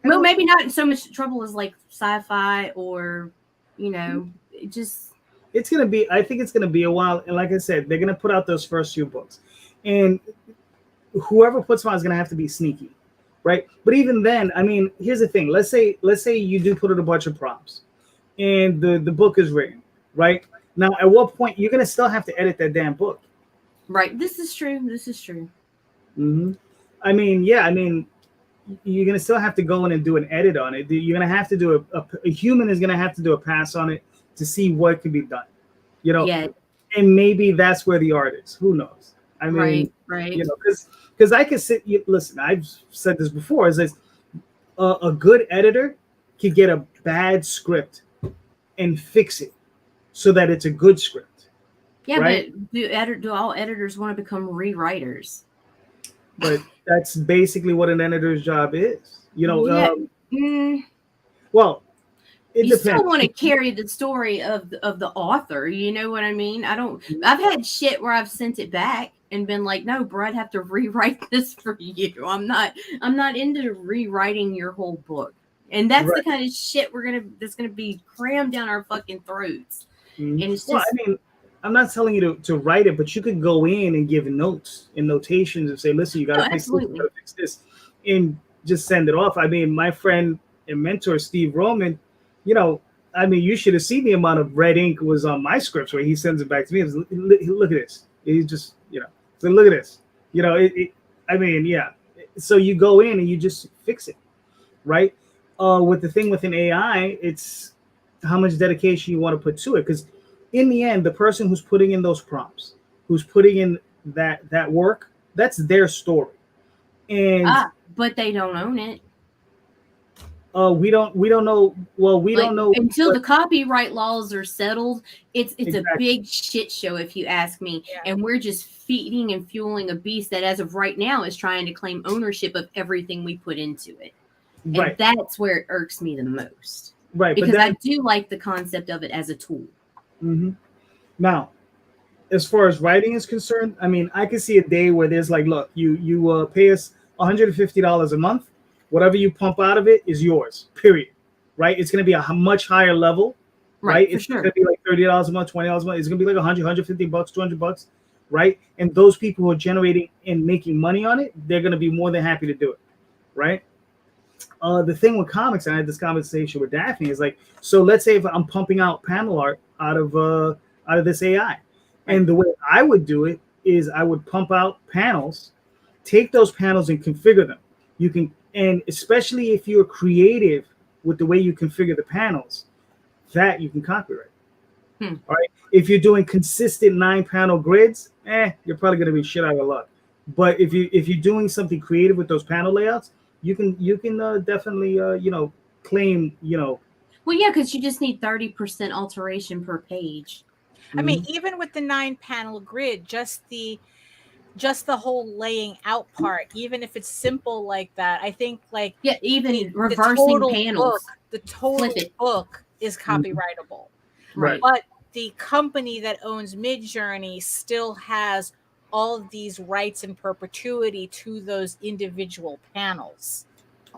maybe not so much trouble as like sci-fi or, I think it's gonna be a while. And like I said, they're gonna put out those first few books, and whoever puts them out is gonna have to be sneaky, right? But even then, I mean, here's the thing. Let's say you do put in a bunch of prompts, and the book is written, right? Now, at what point you're gonna still have to edit that damn book? Right. This is true. Mm-hmm. I mean, you're gonna still have to go in and do an edit on it. You're gonna have to do a human is gonna have to do a pass on it to see what can be done, Yeah. And maybe that's where the art is. Who knows? I mean, right. Because I can listen. I've said this before. Is this a good editor can get a bad script and fix it so that it's a good script. Yeah, right? But do all editors want to become rewriters? But that's basically what an editor's job is. Well, it you depends. still want to carry the story of the author. You know what I mean? I've had shit where I've sent it back and been like, no, bro, I'd have to rewrite this for you. I'm not into rewriting your whole book. And that's the kind of shit that's gonna be crammed down our fucking throats. Mm-hmm. And it's just I'm not telling you to write it, but you could go in and give notes and notations and say, listen, you gotta fix this, you gotta fix this, and just send it off. I mean, my friend and mentor Steve Roman, you should have seen the amount of red ink was on my scripts where he sends it back to me. Look at this. He's just, so look at this. So you go in and you just fix it, right? With the thing with an AI, it's how much dedication you want to put to it. Because in the end, the person who's putting in those prompts, who's putting in that work, that's their story. And but they don't own it. We don't know. Well, we don't know until the copyright laws are settled. It's exactly. A big shit show, if you ask me. Yeah. And we're just feeding and fueling a beast that, as of right now, is trying to claim ownership of everything we put into it. And that's where it irks me the most. Right, because I do like the concept of it as a tool. Mm-hmm. Now, as far as writing is concerned, I mean, I can see a day where there's like, look, you pay us $150 a month. Whatever you pump out of it is yours, period. right? It's going to be a much higher level, right? For It's sure. going to be like $30 a month, $20 a month. It's going to be like 100, 150 bucks, 200 bucks, right? And those people who are generating and making money on it, they're going to be more than happy to do it, right? The thing with comics, and I had this conversation with Daphne, is like, so let's say if I'm pumping out panel art out of this AI, and the way I would do it is I would pump out panels, take those panels and configure them. You can, and especially if you're creative with the way you configure the panels, that you can copyright. All right. If you're doing consistent 9-panel grids, you're probably going to be shit out of luck. But if you're doing something creative with those panel layouts, you can definitely claim. Well, yeah, because you just need 30% alteration per page. I mean, even with the 9-panel grid, just the whole laying out part, even if it's simple like that, I think even reversing panels. The total book is copyrightable. Right. But the company that owns Midjourney still has all of these rights in perpetuity to those individual panels.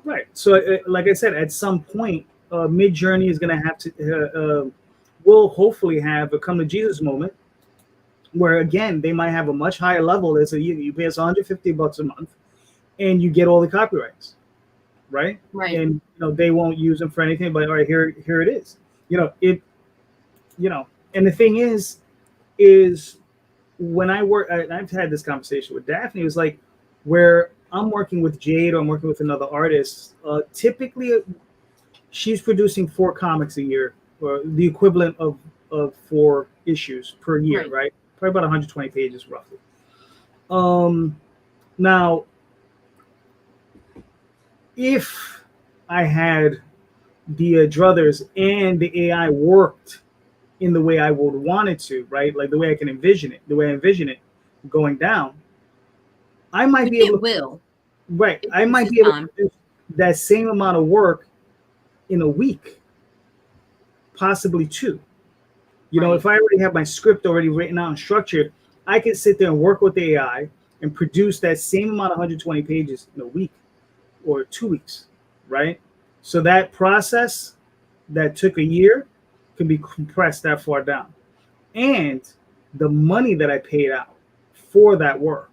Right. So, like I said, at some point, Midjourney is going to have to, will hopefully have a come to Jesus moment, where again they might have a much higher level. As you pay us $150 a month, and you get all the copyrights, right? Right. And they won't use them for anything. But all right, here it is. And the thing is when I work, I've had this conversation with Daphne. It was like where I'm working with Jade or I'm working with another artist. Typically, she's producing 4 comics a year, or the equivalent of 4 issues per year, right? Probably about 120 pages roughly. Now, if I had the druthers and the AI worked in the way I would want it to, right? Like the way I can envision it, going down, I might be able to. Right. I might be able to do that same amount of work in a week, possibly 2. If I already have my script already written out and structured, I can sit there and work with the AI and produce that same amount of 120 pages in a week or 2 weeks, right? So that process that took a year can be compressed that far down. And the money that I paid out for that work,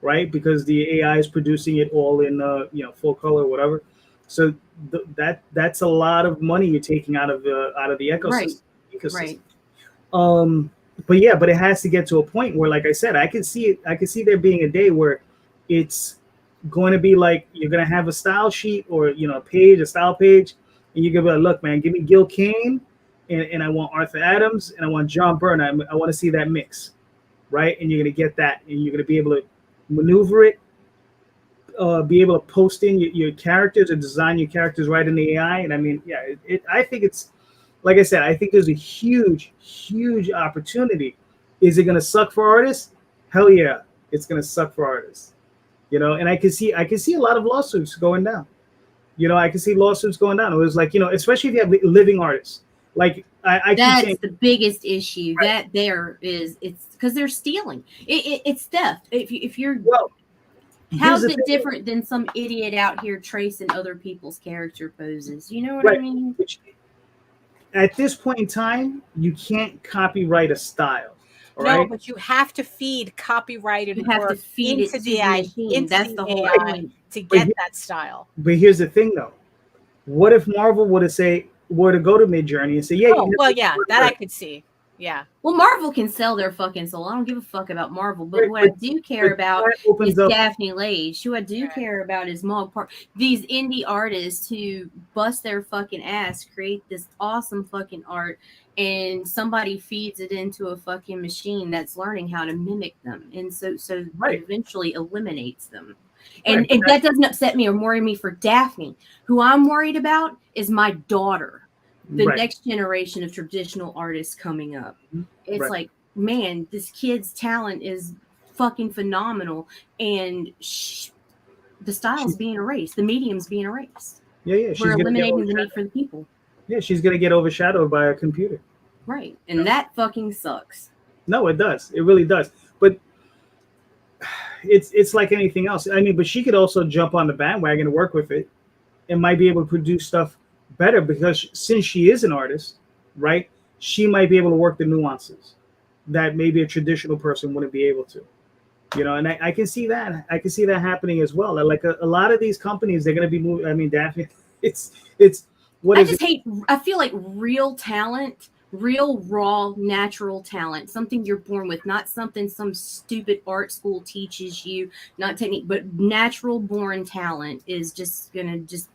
right? Because the AI is producing it all in full color or whatever. So that's a lot of money you're taking out of the ecosystem. Right. But it has to get to a point where, like I said, I can see there being a day where it's going to be like you're going to have a style sheet or a style page, and you're going to be like, look, man, give me Gil Kane, and I want Arthur Adams, and I want John Byrne. I want to see that mix, right? And you're going to get that, and you're going to be able to maneuver it, be able to post in your characters or design your characters right in the AI. And I mean, I think it's, like I said, I think there's a huge, huge opportunity. Is it going to suck for artists? Hell yeah, it's going to suck for artists. And I can see a lot of lawsuits going down. I can see lawsuits going down. It was like, especially if you have living artists. Like I that's keep saying, the biggest issue. Right. That there is, it's because they're stealing. It's theft. If you're how's it different than some idiot out here tracing other people's character poses? You know what I mean? At this point in time, you can't copyright a style. No, but you have to feed copyrighted work into the AI, That's the whole AI to get that style. But here's the thing, though. What if Marvel were to go to Midjourney and say, that I could see. Yeah. Well, Marvel can sell their fucking soul. I don't give a fuck about Marvel. But what I do care about is Daphne Lage. Who I do care about is Mog Park. These indie artists who bust their fucking ass, create this awesome fucking art, and somebody feeds it into a fucking machine that's learning how to mimic them. And so it eventually eliminates them. And that doesn't upset me or worry me for Daphne. Who I'm worried about is my daughter. The next generation of traditional artists coming up. It's like, man, this kid's talent is fucking phenomenal, and the style's being erased, the medium's being erased. We're eliminating the need for the people. Yeah, she's gonna get overshadowed by a computer. Right, and that fucking sucks. No, it does. It really does. But it's like anything else. I mean, but she could also jump on the bandwagon and work with it, and might be able to produce stuff better because since she is an artist, right, she might be able to work the nuances that maybe a traditional person wouldn't be able to. You know, and I can see that. I can see that happening as well. Like a lot of these companies, they're going to be moving. I mean, Daphne, it's what I is just it? hate. I feel like real talent, real raw natural talent, something you're born with, not something some stupid art school teaches you, not technique, but natural born talent is just gonna just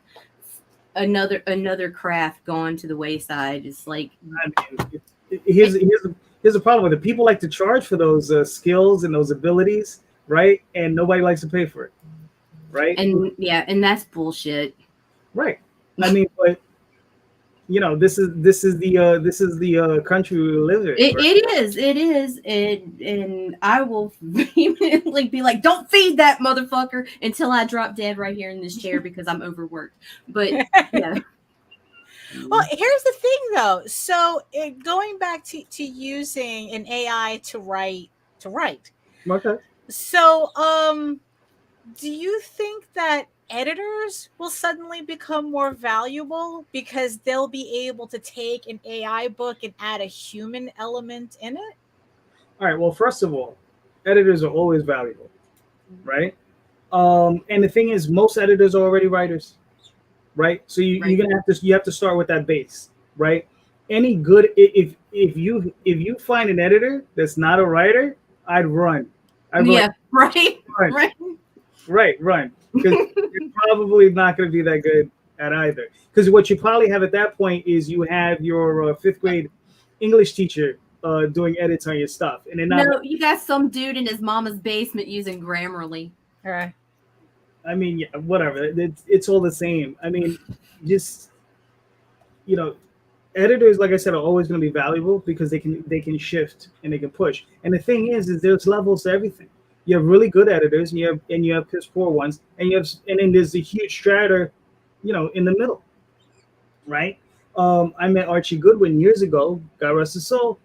another craft gone to the wayside. It's like, I mean, here's the problem with it. People like to charge for those skills and those abilities, right? And nobody likes to pay for it, right? and yeah, and that's bullshit. Right. I mean, but you know, this is the country we live in. It, right? it is, and I will vehemently be like, "Don't feed that motherfucker" until I drop dead right here in this chair because I'm overworked. But yeah, Well, here's the thing, though. So, going back to using an AI to write. Okay. So, do you think that editors will suddenly become more valuable because they'll be able to take an AI book and add a human element in it? All right. Well, first of all, editors are always valuable, right? And the thing is, most editors are already writers, right? So you're gonna have to start with that base, right? Any good if you find an editor that's not a writer, I'd run. yeah, right, Run, because you're probably not going to be that good at either. Because what you probably have at that point is you have your fifth grade English teacher doing edits on your stuff, and then no, you got some dude in his mama's basement using Grammarly. All right. I mean, yeah, whatever. It's all the same. I mean, just you know, editors, like I said, are always going to be valuable because they can shift and they can push. And the thing is there's levels to everything. You have really good editors, and you have piss poor ones, and then there's a huge strata, you know, in the middle, right? I met Archie Goodwin years ago, God rest his soul,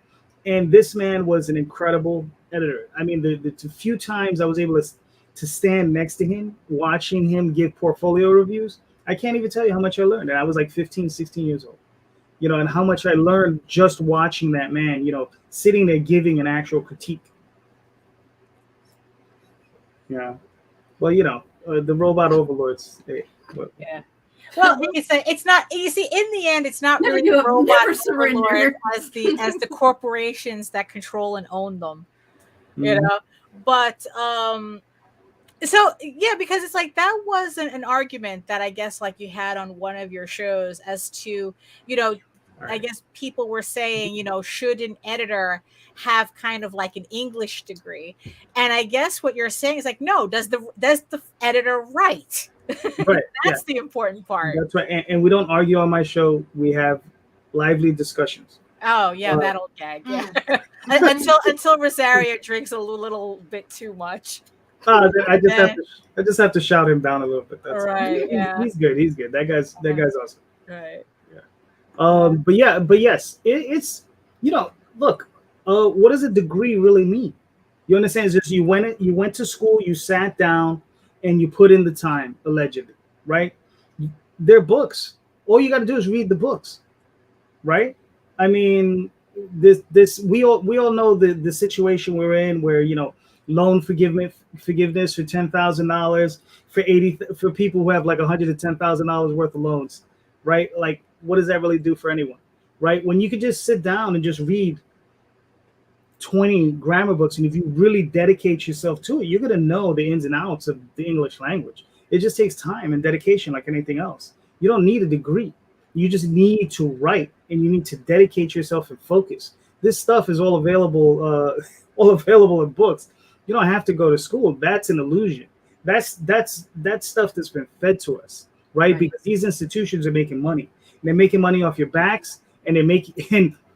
and this man was an incredible editor. I mean, the few times I was able to stand next to him, watching him give portfolio reviews, I can't even tell you how much I learned. And I was like 15, 16 years old, you know, and how much I learned just watching that man, you know, sitting there giving an actual critique. Yeah, well, you know, the robot overlords. Yeah. Well, it's not. You see, in the end, it's not really the robot overlords as the corporations that control and own them. You know, but so yeah, because it's like that was an argument that I guess like you had on one of your shows as to, you know, I guess people were saying, you know, should an editor have kind of like an English degree? And I guess what you're saying is like, no, does the editor write? Right. That's the important part. That's right. And we don't argue on my show. We have lively discussions. Oh yeah, that old gag. Yeah. until Rosario drinks a little bit too much. I just have to shout him down a little bit. That's right. Yeah. He's good. He's good. That guy's awesome. Right. But yes, it's you know, look, what does a degree really mean? You understand? It's just you went to school, you sat down, and you put in the time, allegedly, right? They're books. All you got to do is read the books, right? I mean, this we all know the situation we're in, where you know, loan forgiveness for $10,000 for people who have like $110,000 worth of loans, right? Like, what does that really do for anyone, right? When you could just sit down and just read 20 grammar books, and if you really dedicate yourself to it, you're going to know the ins and outs of the English language. It just takes time and dedication like anything else. You don't need a degree. You just need to write, and you need to dedicate yourself and focus. This stuff is all available in books. You don't have to go to school. That's an illusion. That's stuff that's been fed to us, right? Because these institutions are making money. They're making money off your backs, and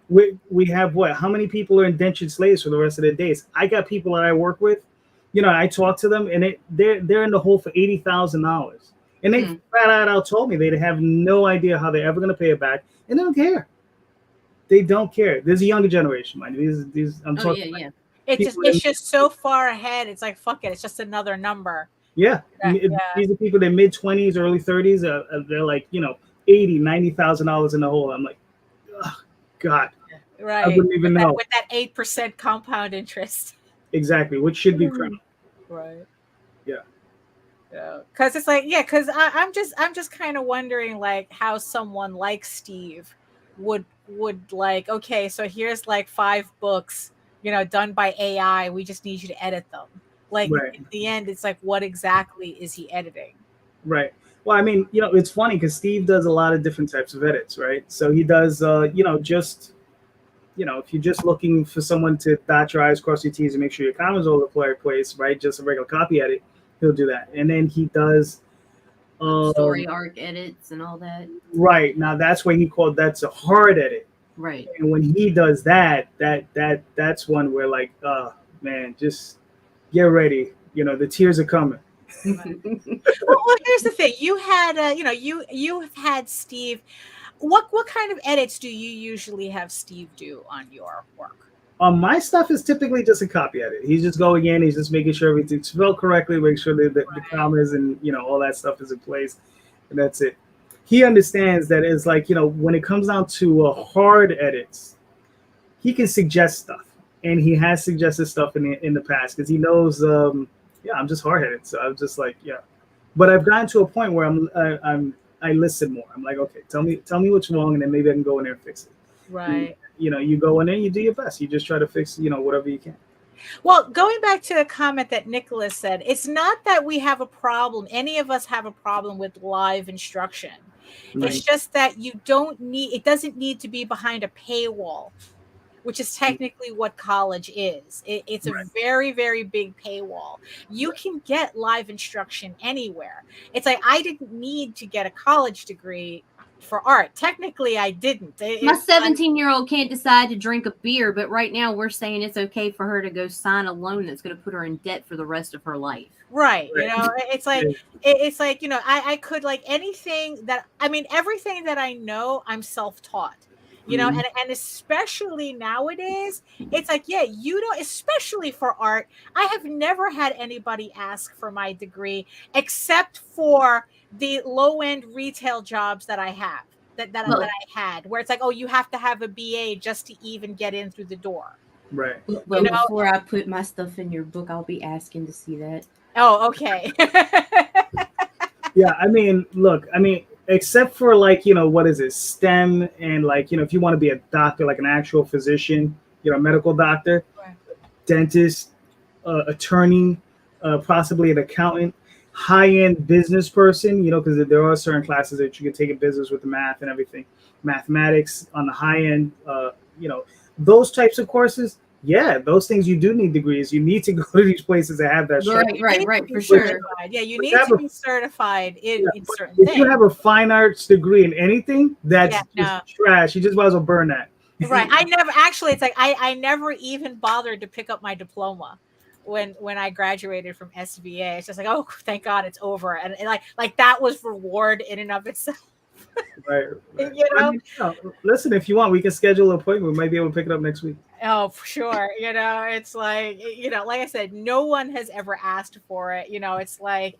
we have what? How many people are indentured slaves for the rest of their days? I got people that I work with, you know, I talk to them, and they're in the hole for $80,000, and they flat out told me they have no idea how they're ever going to pay it back, and they don't care. They don't care. There's a younger generation, mind. These I'm talking. Yeah. It's just so far ahead. It's like, fuck it. It's just another number. Yeah. These are people in their mid-20s, early 30s. They're like, you know, $80,000, $90,000 in the hole. I'm like, oh, God, Right. I wouldn't even know. With that 8% compound interest. Exactly, which should be criminal. Right. Yeah. Yeah. Because it's like, yeah, because I'm just kind of wondering like how someone like Steve would like, okay, so here's like 5 books, done by AI. We just need you to edit them. Like Right. in the end, it's like, what exactly is he editing? Right. Well, I mean, it's funny because Steve does a lot of different types of edits, right? So he does, just, if you're just looking for someone to dot your I's, cross your T's, and make sure your commas are all the right place, right? Just a regular copy edit, he'll do that. And then he does story arc edits and all that. Right. Now that's what he called that's a hard edit. Right. And when he does that's one where like, man, just get ready. The tears are coming. Well, here's the thing. You had, you've had Steve. What kind of edits do you usually have Steve do on your work? My stuff is typically just a copy edit. He's just going in. He's just making sure everything's spelled correctly, make sure that the commas and all that stuff is in place, and that's it. He understands that it's like when it comes down to hard edits, he can suggest stuff, and he has suggested stuff in the past because he knows. I'm just hard headed, so I'm just like But I've gotten to a point where I listen more. I'm like, okay, tell me what's wrong, and then maybe I can go in there and fix it. Right. You go in there, you do your best. You just try to fix, whatever you can. Well, going back to a comment that Nicholas said, it's not that we have a problem. Any of us have a problem with live instruction. Right. It's just that it doesn't need to be behind a paywall, which is technically what college is. It's a very, very big paywall. You can get live instruction anywhere. It's like, I didn't need to get a college degree for art. Technically, I didn't. My 17-year-old can't decide to drink a beer, but right now we're saying it's okay for her to go sign a loan that's going to put her in debt for the rest of her life. Right. It's like, I could like everything that I know, I'm self-taught. And especially nowadays, it's like, especially for art, I have never had anybody ask for my degree except for the low-end retail jobs that I have, that I had, where it's like, oh, you have to have a BA just to even get in through the door. Right. Well, before I put my stuff in your book, I'll be asking to see that. Oh, okay. Yeah, except for like, what is it, STEM, and like, if you want to be a doctor, like an actual physician, a medical doctor, dentist, attorney, possibly an accountant, high-end business person, because there are certain classes that you can take in business with the math and everything, mathematics on the high end, those types of courses. Yeah, those things you do need degrees. You need to go to these places that have that. Right, for sure. Yeah, you need to be certified in certain things. If you have a fine arts degree in anything, that's just trash. You just might as well burn that. Right. I never even bothered to pick up my diploma when I graduated from SVA. It's just like, oh, thank God it's over. And like that was reward in and of itself. Right. Listen, if you want, we can schedule an appointment. We might be able to pick it up next week. Oh, for sure. It's like, like I said, no one has ever asked for it. It's like,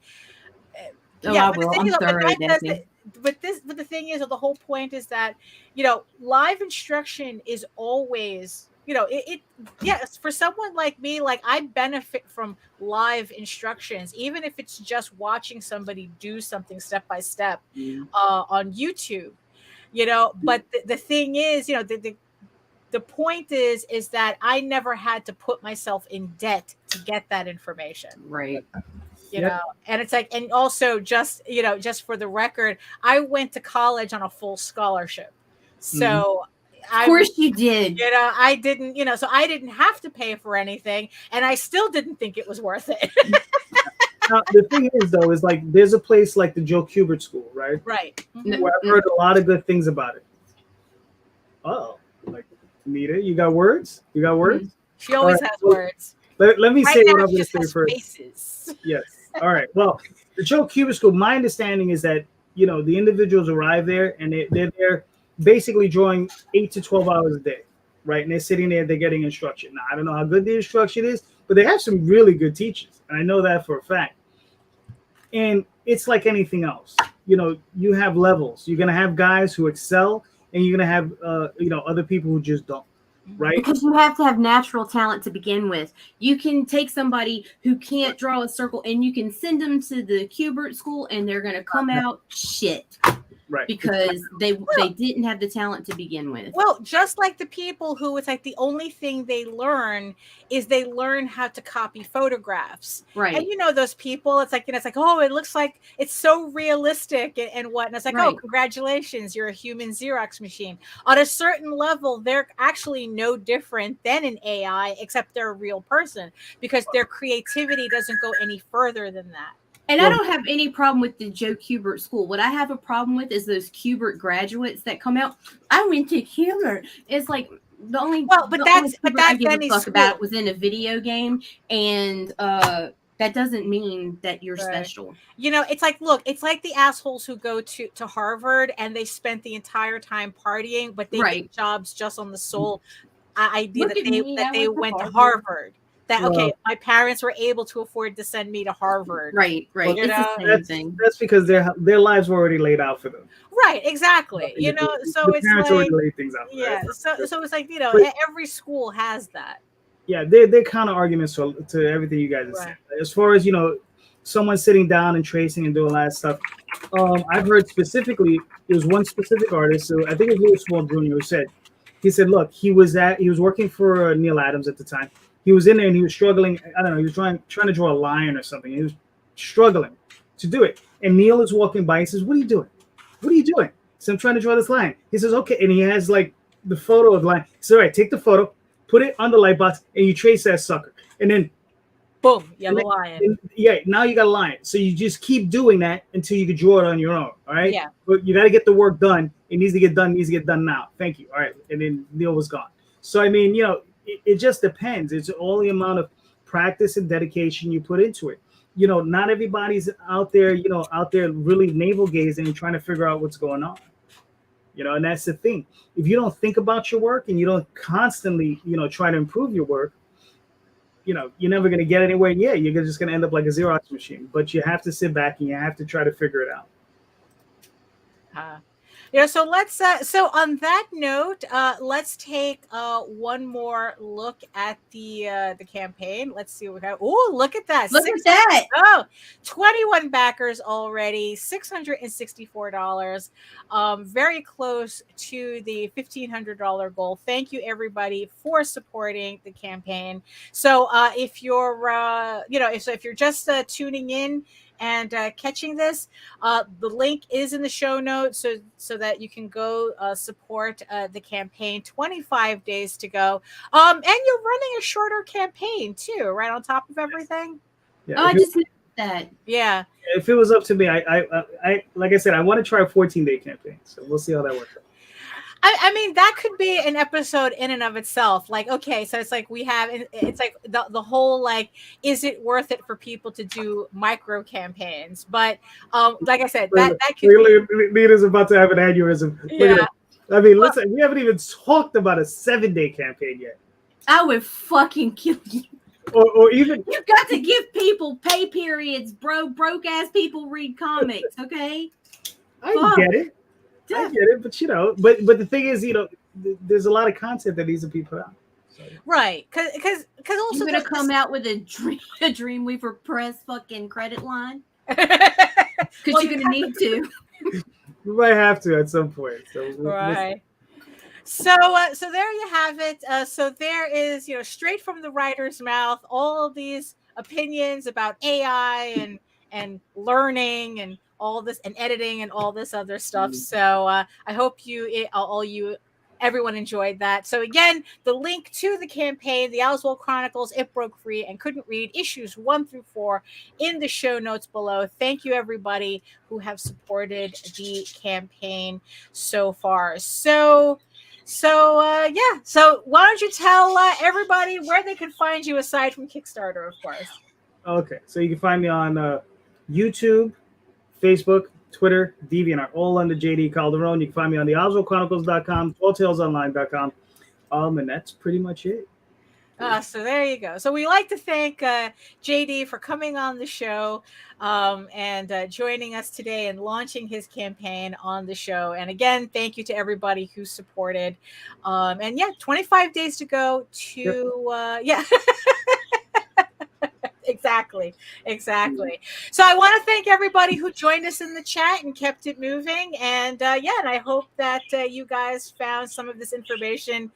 I will. I'm sorry, Daphne. But the thing is, the whole point is that, live instruction is always, for someone like me, like I benefit from live instructions, even if it's just watching somebody do something step by step on YouTube, but the thing is, the point is that I never had to put myself in debt to get that information. Right. And it's like, and also just for the record, I went to college on a full scholarship. So of course you did. I didn't, so I didn't have to pay for anything, and I still didn't think it was worth it. Now, the thing is, though, is like there's a place like the Joe Kubert School, right? Right. Where I've heard a lot of good things about it. Oh, like Nita, you got words? You got words? She always has words. Let me say what I'm going to say first. Faces. Yes. All right. Well, the Joe Kubert School, my understanding is that, the individuals arrive there and they're there basically drawing 8 to 12 hours a day, right? And they're sitting there, they're getting instruction. Now, I don't know how good the instruction is, but they have some really good teachers. And I know that for a fact. And it's like anything else. you have levels. You're gonna have guys who excel, and you're gonna have other people who just don't. Right? Because you have to have natural talent to begin with. You can take somebody who can't draw a circle and you can send them to the Cubert school and they're going to come out shit. Right. Because they didn't have the talent to begin with. Well, just like the people who it's like the only thing they learn is they learn how to copy photographs. Right. And those people, it's like, it's like, oh, it looks like it's so realistic and what. And it's like, oh, congratulations, you're a human Xerox machine. On a certain level, they're actually no different than an AI, except they're a real person because their creativity doesn't go any further than that. And I don't have any problem with the Joe Cubert school. What I have a problem with is those Cubert graduates that come out. I went to Cubert. It's like the only I give a fuck about was in a video game, and that doesn't mean that you're special. It's like, look, it's like the assholes who go to Harvard and they spent the entire time partying, but they get jobs just on the sole idea that they went to Harvard. Okay, my parents were able to afford to send me to Harvard. Right. Well, that's because their lives were already laid out for them. Right, exactly. So it's parents like, already laid things out. Yeah, so it's like every school has that. Yeah, they're counter arguments to everything you guys are saying. As far as someone sitting down and tracing and doing all that stuff, I've heard specifically there was one specific artist. So I think it was Oswald Jr. who said, look, he was working for Neil Adams at the time. He was in there and he was struggling. I don't know. He was trying to draw a lion or something. He was struggling to do it. And Neil is walking by. He says, "What are you doing? What are you doing?" So I'm trying to draw this lion. He says, "Okay." And he has like the photo of the lion. He says, "All right, take the photo, put it on the light box, and you trace that sucker. And then, boom, lion. Now you got a lion. So you just keep doing that until you can draw it on your own. All right. Yeah. But you got to get the work done. It needs to get done. It needs to get done now. Thank you. All right. And then Neil was gone. So I mean, it just depends. It's all the amount of practice and dedication you put into it. Not everybody's out there really navel gazing and trying to figure out what's going on. And that's the thing. If you don't think about your work and you don't constantly, try to improve your work, you're never going to get anywhere. Yeah, you're just going to end up like a Xerox machine. But you have to sit back and you have to try to figure it out. So let's so on that note, let's take one more look at the campaign. Let's see what we have. Oh, look at that. Look at that. 21 backers already, $664. Very close to the $1,500 goal. Thank you everybody for supporting the campaign. So if you're if you're just tuning in and catching this, the link is in the show notes so that you can go support the campaign. 25 days to go, and you're running a shorter campaign too, right on top of everything. Yeah, I just noticed that. Yeah, if it was up to me, I like I said, I want to try a 14-day campaign, so we'll see how that works out. I mean, that could be an episode in and of itself. Like, okay, so it's like it's like the whole, like, is it worth it for people to do micro campaigns? But like I said, that could be... Nita's about to have an aneurysm. Yeah. I mean, listen, we haven't even talked about a 7-day campaign yet. I would fucking kill you. Or even... You've got to give people pay periods, bro. Broke-ass people read comics, okay? I get it. I get it, but but the thing is, there's a lot of content that needs to be put out. So. Right, because also you're gonna come out with a Dreamweaver Press fucking credit line because you're gonna need to. We might have to at some point. So right. So there you have it. So there is, straight from the writer's mouth, all of these opinions about AI and learning and all this and editing and all this other stuff. So I hope everyone enjoyed that. So again, the link to the campaign, the Oswald Chronicles, It Broke Free and Couldn't Read, issues 1 through 4 in the show notes below. Thank you everybody who have supported the campaign so far. So why don't you tell everybody where they can find you aside from Kickstarter, of course. Okay, so you can find me on YouTube, Facebook, Twitter, DeviantArt, all under JD Calderon. You can find me on the OswaldChronicles.com, TallTalesOnline.com, and that's pretty much it. So there you go. So we like to thank JD for coming on the show and joining us today and launching his campaign on the show. And again, thank you to everybody who supported. And yeah, 25 days to go to, yeah. Exactly. So I want to thank everybody who joined us in the chat and kept it moving. And and I hope that you guys found some of this information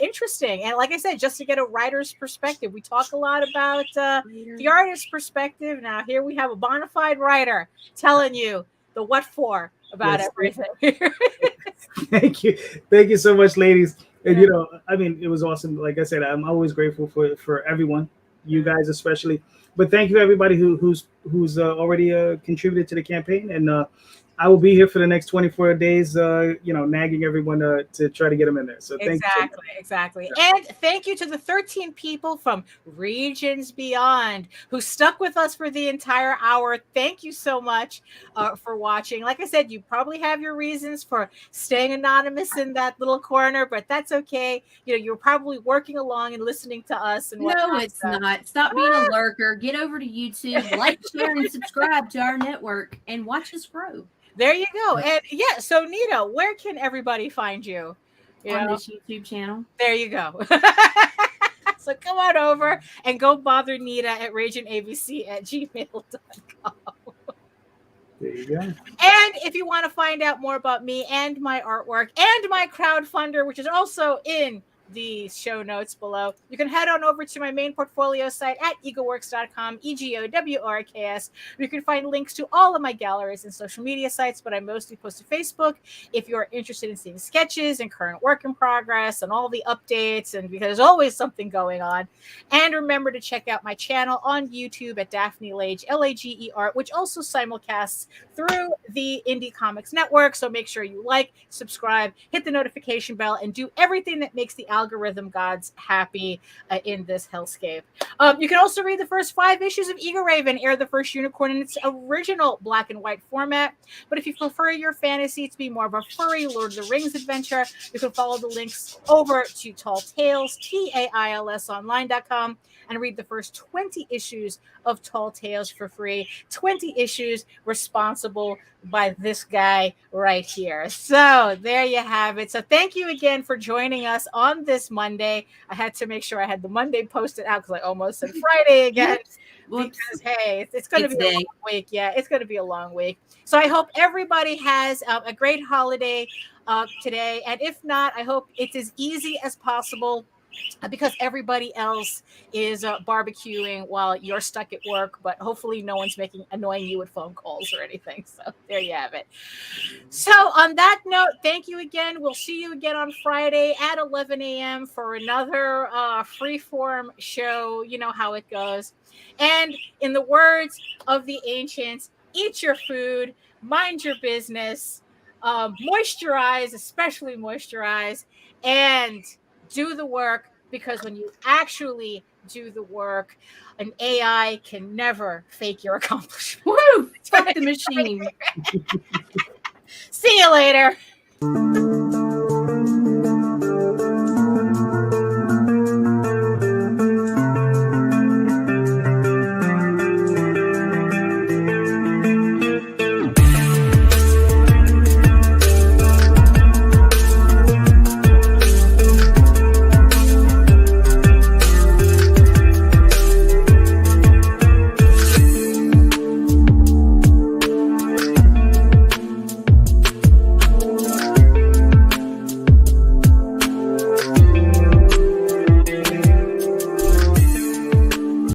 interesting. And like I said, just to get a writer's perspective, we talk a lot about the artist's perspective. Now here we have a bona fide writer telling you the what for about everything. Thank you so much, ladies. And I mean, it was awesome. Like I said, I'm always grateful for everyone, you guys especially. But thank you everybody who's already contributed to the campaign. And I will be here for the next 24 days, nagging everyone to try to get them in there. So thank you. Exactly. And thank you to the 13 people from Regions Beyond who stuck with us for the entire hour. Thank you so much for watching. Like I said, you probably have your reasons for staying anonymous in that little corner, but that's okay. You're probably working along and listening to us. And no, it's not. Stop being a lurker. Get over to YouTube, like, share, and subscribe to our network, and watch us grow. There you go. And so Nita, where can everybody find you? On this YouTube channel. There you go. So come on over and go bother Nita at raginabc@gmail.com. There you go. And if you want to find out more about me and my artwork and my crowdfunder, which is also in the show notes below, you can head on over to my main portfolio site at egoworks.com, EGOWORKS. You can find links to all of my galleries and social media sites, but I mostly post to Facebook if you're interested in seeing sketches and current work in progress and all the updates, and because there's always something going on. And remember to check out my channel on YouTube at Daphne Lage, Lager, which also simulcasts through the Indie Comics Network. So make sure you like, subscribe, hit the notification bell, and do everything that makes the algorithm gods happy in this hellscape. You can also read the first 5 issues of Eagle Raven, Heir of the First Unicorn, in its original black and white format. But if you prefer your fantasy to be more of a furry Lord of the Rings adventure, you can follow the links over to Tall Tales, TAILSonline.com, and read the first 20 issues of Tall Tales for free. 20 issues responsible by this guy right here. So there you have it. So thank you again for joining us on this Monday. I had to make sure I had the Monday posted out because I almost said Friday again. Because hey, it's going to be a long week. Yeah, it's going to be a long week. So I hope everybody has a great holiday today. And if not, I hope it's as easy as possible, because everybody else is barbecuing while you're stuck at work, but hopefully no one's annoying you with phone calls or anything. So there you have it. So on that note, thank you again. We'll see you again on Friday at 11 a.m. for another freeform show. You know how it goes. And in the words of the ancients, eat your food, mind your business, moisturize, especially moisturize, and do the work, because when you actually do the work, an AI can never fake your accomplishment. Woo! Fuck the machine. See you later.